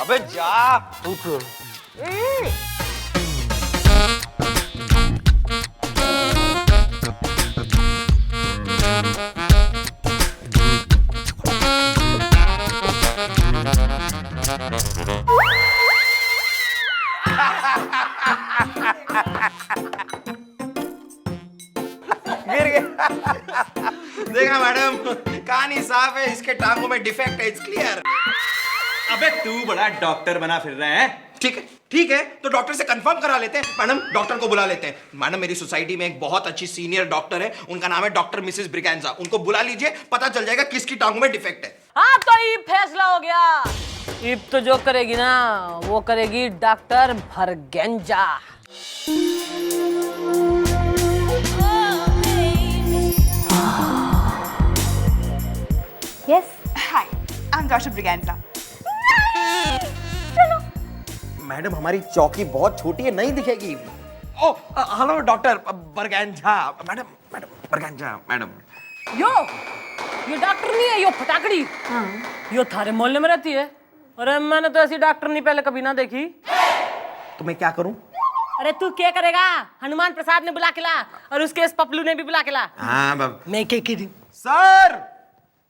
अबे जा। देखा मैडम, कहानी साफ है, इसके टांगों में डिफेक्ट है, इट्स क्लियर। अबे तू बड़ा डॉक्टर बना फिर रहा है। ठीक है, तो डॉक्टर से कंफर्म करा लेते हैं। मैडम डॉक्टर को बुला लेते हैं। मैडम मेरी सोसाइटी में एक बहुत अच्छी सीनियर डॉक्टर है, उनका नाम है डॉक्टर मिसेस ब्रिगेंजा। उनको बुला लीजिए, पता चल जाएगा किसकी टांगों में डिफेक्ट है। हाँ तो ये फैसला हो गया। ईब तो जो करेगी ना वो करेगी doctor Briganza. Yes. Hi, I'm Dr. Briganza. Madam हमारी चौकी बहुत छोटी है, नहीं दिखेगी। Oh hello doctor Briganza. Madam Briganza madam. यो डॉक्टर नहीं है, यो फटाकड़ी। यो थारे मोहल्ले में रहती है। अरे मैंने तो ऐसी डॉक्टर नहीं पहले कभी ना देखी। तो मैं क्या करूं? अरे तू क्या करेगा? हनुमान प्रसाद ने बुला के ला और उसके इस पपलू ने भी बुला के ला। हाँ मैं क्या कह रही?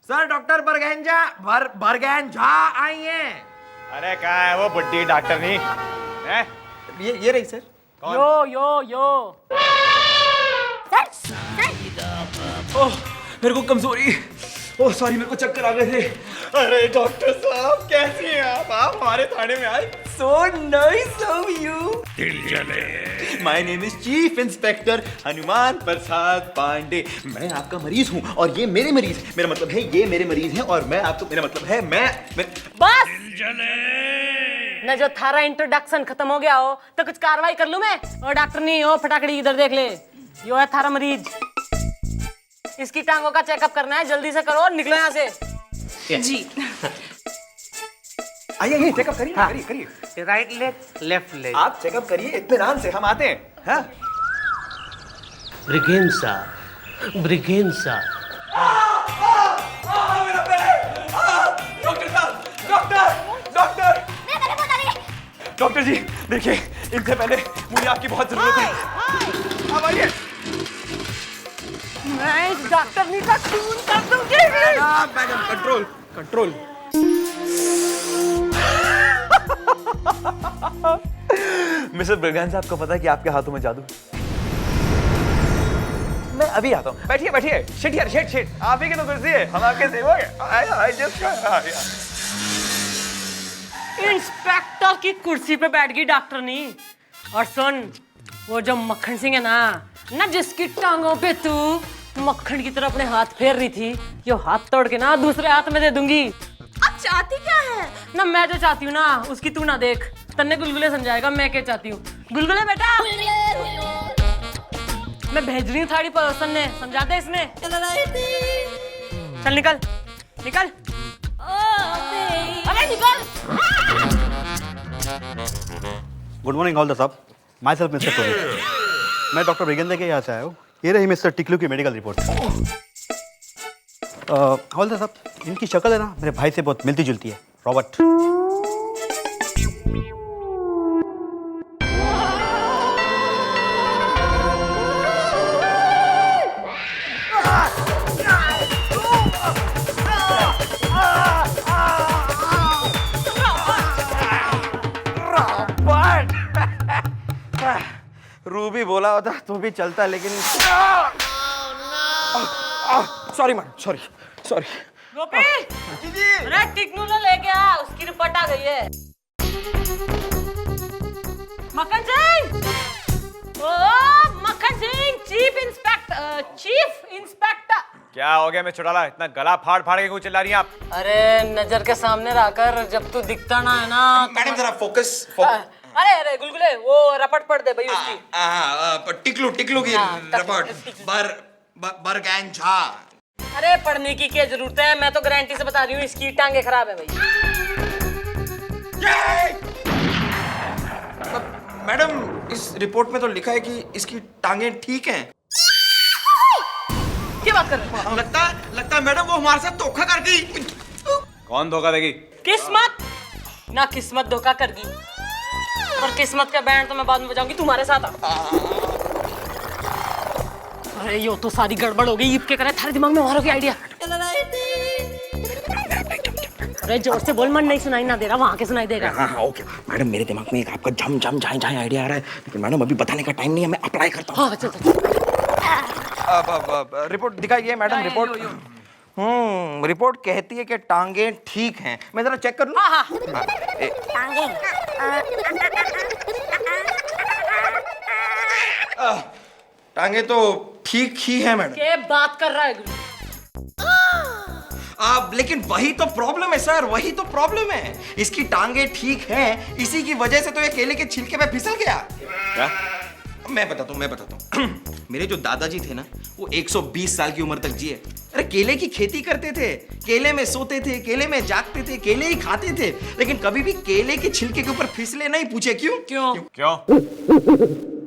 सर डॉक्टर बरगेंजा आई हैं। अरे क्या है वो बुड्ढी डॉक्टर नहीं है? ये रही सर। यो ओह मेरे को कमजोरी। ओह सॉरी, मेरे को चक्कर आ गए थे। अरे डॉक्टर साहब कैसी हैं आप हमारे थाने में आए। So nice of you. दिल जले। My name is chief inspector Hanuman Prasad Pandey. मैं आपका मरीज हूँ और ये मेरे मरीज हैं। मेरा मतलब है ये मेरे मरीज हैं और मैं आपको, मेरा मतलब है मैं बस न जो थारा इंट्रोडक्शन खत्म हो गया हो तो कुछ कार्रवाई कर लूं मैं। और डॉक्टर नहीं हो फटाकड़ी, इधर देख ले, यो है थारा मरीज। इसकी टांगों का चेकअप करना है, जल्दी से करो और निकलो यहाँ से। जी। आइए चेकअप करिए करिए। Right leg left leg. आप चेकअप करिए इत्मीनान से, हम आते हैं। हाँ? ब्रिगेंजा डॉक्टर जी देखिए, इनसे पहले मुझे आपकी बहुत जरूरत है। अब आइए। मैं इस डॉक्टर नहीं का खून कर दूंगी। Madam control. मिस्टर ब्रिगेंजा, आपको पता है कि आपके हाथों में जादू। मैं अभी आता हूँ। बैठिए। शिट। आप ही की तो कुर्सी है, हम आपके सेवक हैं। इंस्पेक्टर की कुर्सी पे बैठ गई डॉक्टर नहीं। और सुन, वो जो मक्खन सिंह है ना जिसकी टांगों पे तू मक्खन की तरह अपने हाथ फेर रही थी, यो हाथ तोड़ के ना दूसरे हाथ में दे दूंगी। चाहती क्या है? ना मैं जो चाहती हूँ ना उसकी तू ना देख, तन्ने गुलगुले समझाएगा मैं क्या चाहती हूँ। गुलगुले बेटा, मैं भेज रही हूँ थाली पड़ोसन ने, समझाते इसने। चल निकल निकल, अरे निकल। गुड मॉर्निंग हॉलदार साहब, माई सेल्फ मिस्टर टोनी। मैं डॉक्टर ब्रिगेंजा के यहाँ से आया हूँ। ये रही मिस्टर टिकलू की मेडिकल रिपोर्ट। हॉलदार साहब, इनकी शक्ल है ना मेरे भाई से बहुत मिलती जुलती है, रॉबर्ट। रूबी बोला होता तो भी चलता, लेकिन सॉरी मैडम, सॉरी सॉरी। गोपी, अरे टिकनू लो लेके आ, उसकी रिपोर्ट आ गई है। मक्खन सिंह, ओ मक्खन सिंह, चीफ इंस्पेक्टर। क्या हो गया मैं चौटाला, इतना गला फाड़ फाड़ के क्यों चिल्ला रही हैं आप? अरे नजर के सामने रहकर जब तू दिखता ना है ना मैडम जरा फोकस। अरे अरे गुलगुले, वो रपट पढ़ दे भाई उसकी। टिकलू टिकलू की रपट बरगैंजा। अरे पढ़ने की क्या जरूरत है, मैं तो गारंटी से बता रही हूँ इसकी टांगे खराब है भाई। मैडम इस रिपोर्ट में तो लिखा है कि इसकी टांगे ठीक हैं। क्या बात कर रहे हो? लगता है मैडम वो हमारे साथ धोखा कर गई। कौन धोखा देगी? किस्मत ना, किस्मत धोखा कर गई। और किस्मत का बैंड तो मैं बाद में बजाऊंगी, तुम्हारे साथ आ। अरे यो तो सारी गड़बड़ हो गई, के करे थारे दिमाग में और क्या आइडिया? अरे जोर से बोल, मन नहीं सुनाई ना दे रहा, वहां के सुनाई देगा। हाँ ओके मैडम, मेरे दिमाग में एक आपका झम झम झाई झाई आइडिया आ रहा है, लेकिन मैडम अभी बताने का टाइम नहीं है, मैं अप्लाई करता हूँ। हाँ चल। रिपोर्ट दिखाइए मैडम, रिपोर्ट। रिपोर्ट कहती है कि टांगे ठीक हैं, मैं जरा चेक कर लूं। हाँ। टांगे तो ठीक ही है मैडम। क्या बात कर रहा है? लेकिन वही तो प्रॉब्लम है सर, वही तो प्रॉब्लम है। इसकी टांगे ठीक हैं, इसी की वजह से तो ये केले के छिलके पे फिसल गया। क्या? मैं बताता हूँ। मेरे जो दादाजी थे ना, वो 120 साल की उम्र तक जिए। अरे केले की खेती करते थे, केले में सोते थे, केले में जागते थे, केले ही खाते थे, लेकिन कभी भी केले के छिलके के ऊपर फिसले नहीं। पूछे क्यों? क्यों?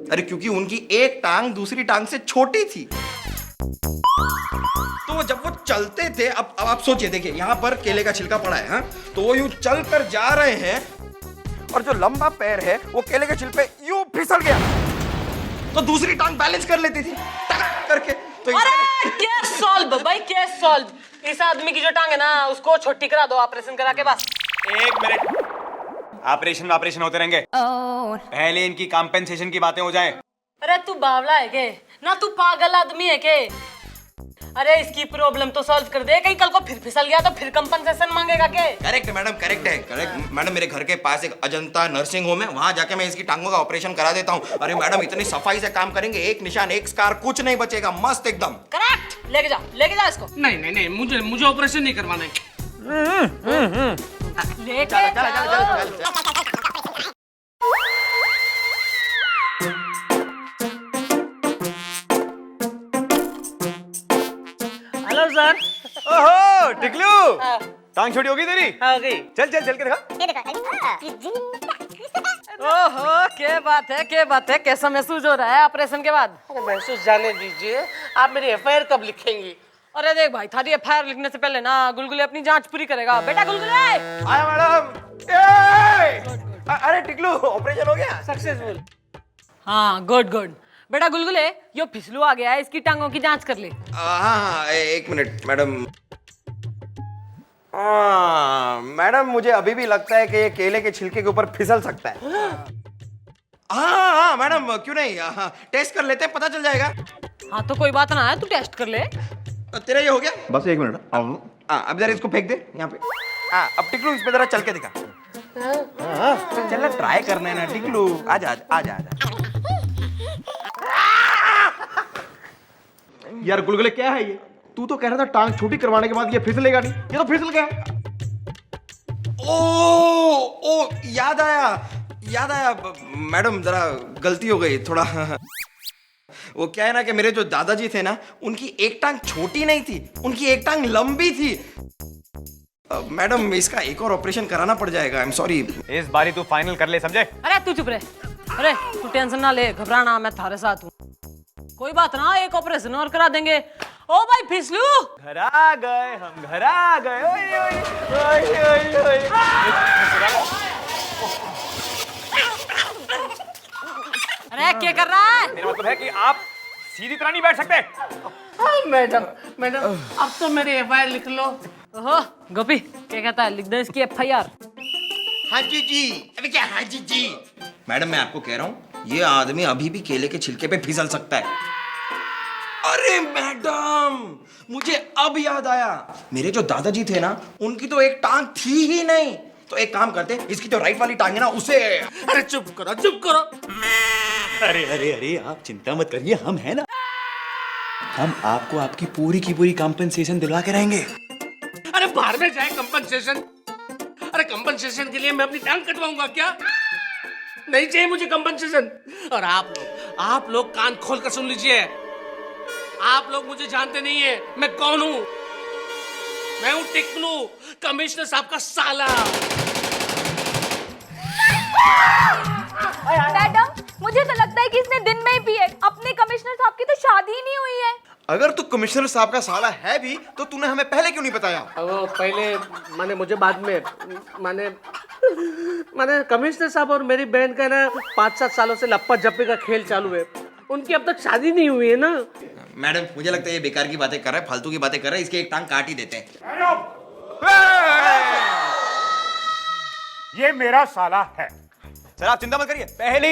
अरे क्योंकि उनकी एक टांग दूसरी टांग से छोटी थी। तो जब वो चलते थे, अब आप सोचिए, देखिए यहाँ पर केले का छिलका पड़ा है, हाँ? तो वो यूं चल कर जा रहे हैं और जो लंबा पैर है वो केले के छिलके पे यूं फिसल गया, तो दूसरी टांग बैलेंस कर लेती थी टक करके। तो अरे केस सॉल्व भाई, केस सॉल्व। इस आदमी की जो टांग है ना, उसको छोटी करा दो, ऑपरेशन करा के बस। एक मिनट, ऑपरेशन होते रहेंगे, पहले इनकी कॉम्पेंसेशन की बातें हो जाएं। अरे तू बावला है के ना, तू पागल आदमी है के? अरे इसकी प्रॉब्लम तो सॉल्व कर दे, कहीं कल को फिर फिसल गया तो फिर कंपनसेशन मांगेगा के? करेक्ट मैडम, करेक्ट है, करेक्ट मैडम। मेरे घर के पास एक अजंता नर्सिंग होम है, वहां जाके मैं इसकी टांगों का ऑपरेशन करा देता हूँ। अरे मैडम इतनी सफाई से काम करेंगे, एक निशान एक स्कार कुछ नहीं बचेगा, मस्त एकदम। करेक्ट, लेके जा इसको। नहीं, मुझे ऑपरेशन नहीं करवाना है। लेके हेलो सर। ओहो टिकलू, टांग छोटी होगी तेरी? हो गई। चल के दिखा। ये देखो। ओहो क्या बात है, कैसा महसूस हो रहा है ऑपरेशन के बाद? अरे महसूस जाने दीजिए, आप मेरी एफआईआर कब लिखेंगी? अरे देख भाई, थारी एफआईआर लिखने से पहले ना गुलगुले अपनी जांच पूरी करेगा। बेटा गुलगुले आया मैडम। अरे टिकलू, ऑपरेशन हो गया सक्सेसफुल। हाँ गुड। बेटा गुलगुले, यो फिसलू आ गया है, इसकी टांगों की जांच कर ले। हाँ एक मिनट मैडम। मैडम मुझे अभी भी लगता है कि ये केले के छिलके के ऊपर फिसल सकता है। हाँ मैडम, क्यों नहीं, टेस्ट कर लेते हैं, पता चल जाएगा। हाँ तो कोई बात ना है, तू टेस्ट कर ले। तेरा ये हो गया? बस एक मिनट, अब जरा इसको फेंक दे यहाँ पे। अब टिकलू इस पे जरा चल के दिखा। चल ट्राई करना है ना टिकलू, आजा। यार गुलगुले क्या है ये? तू तो कह रहा था टांग छोटी करवाने के बाद ये फिसलेगा नहीं, ये तो फिसल गया। ओ याद आया मैडम, जरा गलती हो गई थोड़ा। वो क्या है ना कि मेरे जो दादाजी थे ना, उनकी एक टांग छोटी नहीं थी, उनकी एक टांग लंबी थी। मैडम, इसका एक और ऑपरेशन कराना पड़ जाएगा। I am sorry. इस बारी तू फाइनल कर ले, समझे? अरे तू चुप रहे। अरे तू टेंशन ना ले, घबराना, मैं थारे साथ हूँ। कोई बात ना, एक ऑपरेशन और करा देंगे। ओ भाई फिसलू, घर आ गए, हम घर आ गए। ओए ओए ओए ओए ओए। अरे क्या कर रहा है? मेरा मतलब है कि आप सीधी तरह नहीं बैठ सकते। हाँ, मैडम अब तो मेरी FIR लिख लो। ओहो गोपी, क्या कहता है? लिख दे इसकी FIR। हाँ जी। अरे क्या हाँ जी? मैडम, मैं आपको कह रहा हूँ, ये आदमी अभी भी केले के छिलके पे फिसल सकता है। अरे मैडम, मुझे अब याद आया, मेरे जो दादाजी थे ना, उनकी तो एक टांग थी ही नहीं। तो एक काम करते, इसकी जो राइट वाली टांग है ना, उसे। अरे चुप करो। अरे अरे अरे, आप चिंता मत करिए, हम हैं ना। हम आपको आपकी पूरी की पूरी कॉम्पेंसेशन दिलवा के रहेंगे। अरे बाहर में जाए कंपनसेशन। अरे कंपनसेशन के लिए मैं अपनी टांग कटवाऊंगा क्या? नहीं चाहिए मुझे कंपनसेशन। और आप लोग कान खोल कर सुन लीजिए। आप लोग मुझे जानते नहीं है, मैं कौन हूं? मैं हूं टिकलू, कमिश्नर साहब का साला। मैडम, मुझे तो लगता है कि इसने दिन में ही पी है। अपने कमिश्नर साहब की तो शादी ही नहीं हुई है। अगर तू कमिश्नर साहब का साला है भी, तो तूने हमें पहले क्यों नहीं बताया? वो पहले मुझे बाद में माने कमिश्नर साहब और मेरी बहन का ना 5-7 सालों से लप्पा जप्पी का खेल चालू है। उनकी अब तक शादी नहीं हुई है ना। मैडम, मुझे लगता है ये बेकार की बातें कर रहा है, फालतू की बातें कर रहा है। इसकी एक टांग काट ही देते हैं। ये मेरा साला है। सर आप चिंता मत करिए, पहले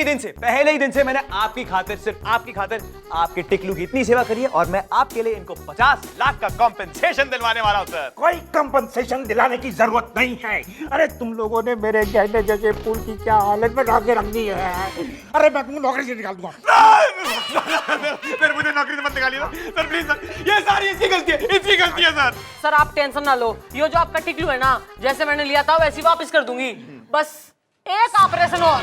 ही दिन से मैंने आपकी खातिर, सिर्फ आपकी खातिर, आपके टिकलू की इतनी सेवा करी है, और मैं आपके लिए इनको 50 लाख का कॉम्पेंसेशन दिलवाने वाला हूं सर। कोई कंपनसेशन दिलाने की जरूरत नहीं है। अरे तुम लोगों ने मेरे गहने जैसे फूल की क्या हालत में ला के रख दी है। अरे मैं तुमको नौकरी से निकाल दूंगा। फिर मुझे नौकरी से मत निकालिए सर, प्लीज सर। ये सारी इसकी गलती है सर। सर आप टेंशन ना लो, ये जो आपका टिकलू है ना, जैसे मैंने लिया था वैसे वापस कर दूंगी। बस एक ऑपरेशन और।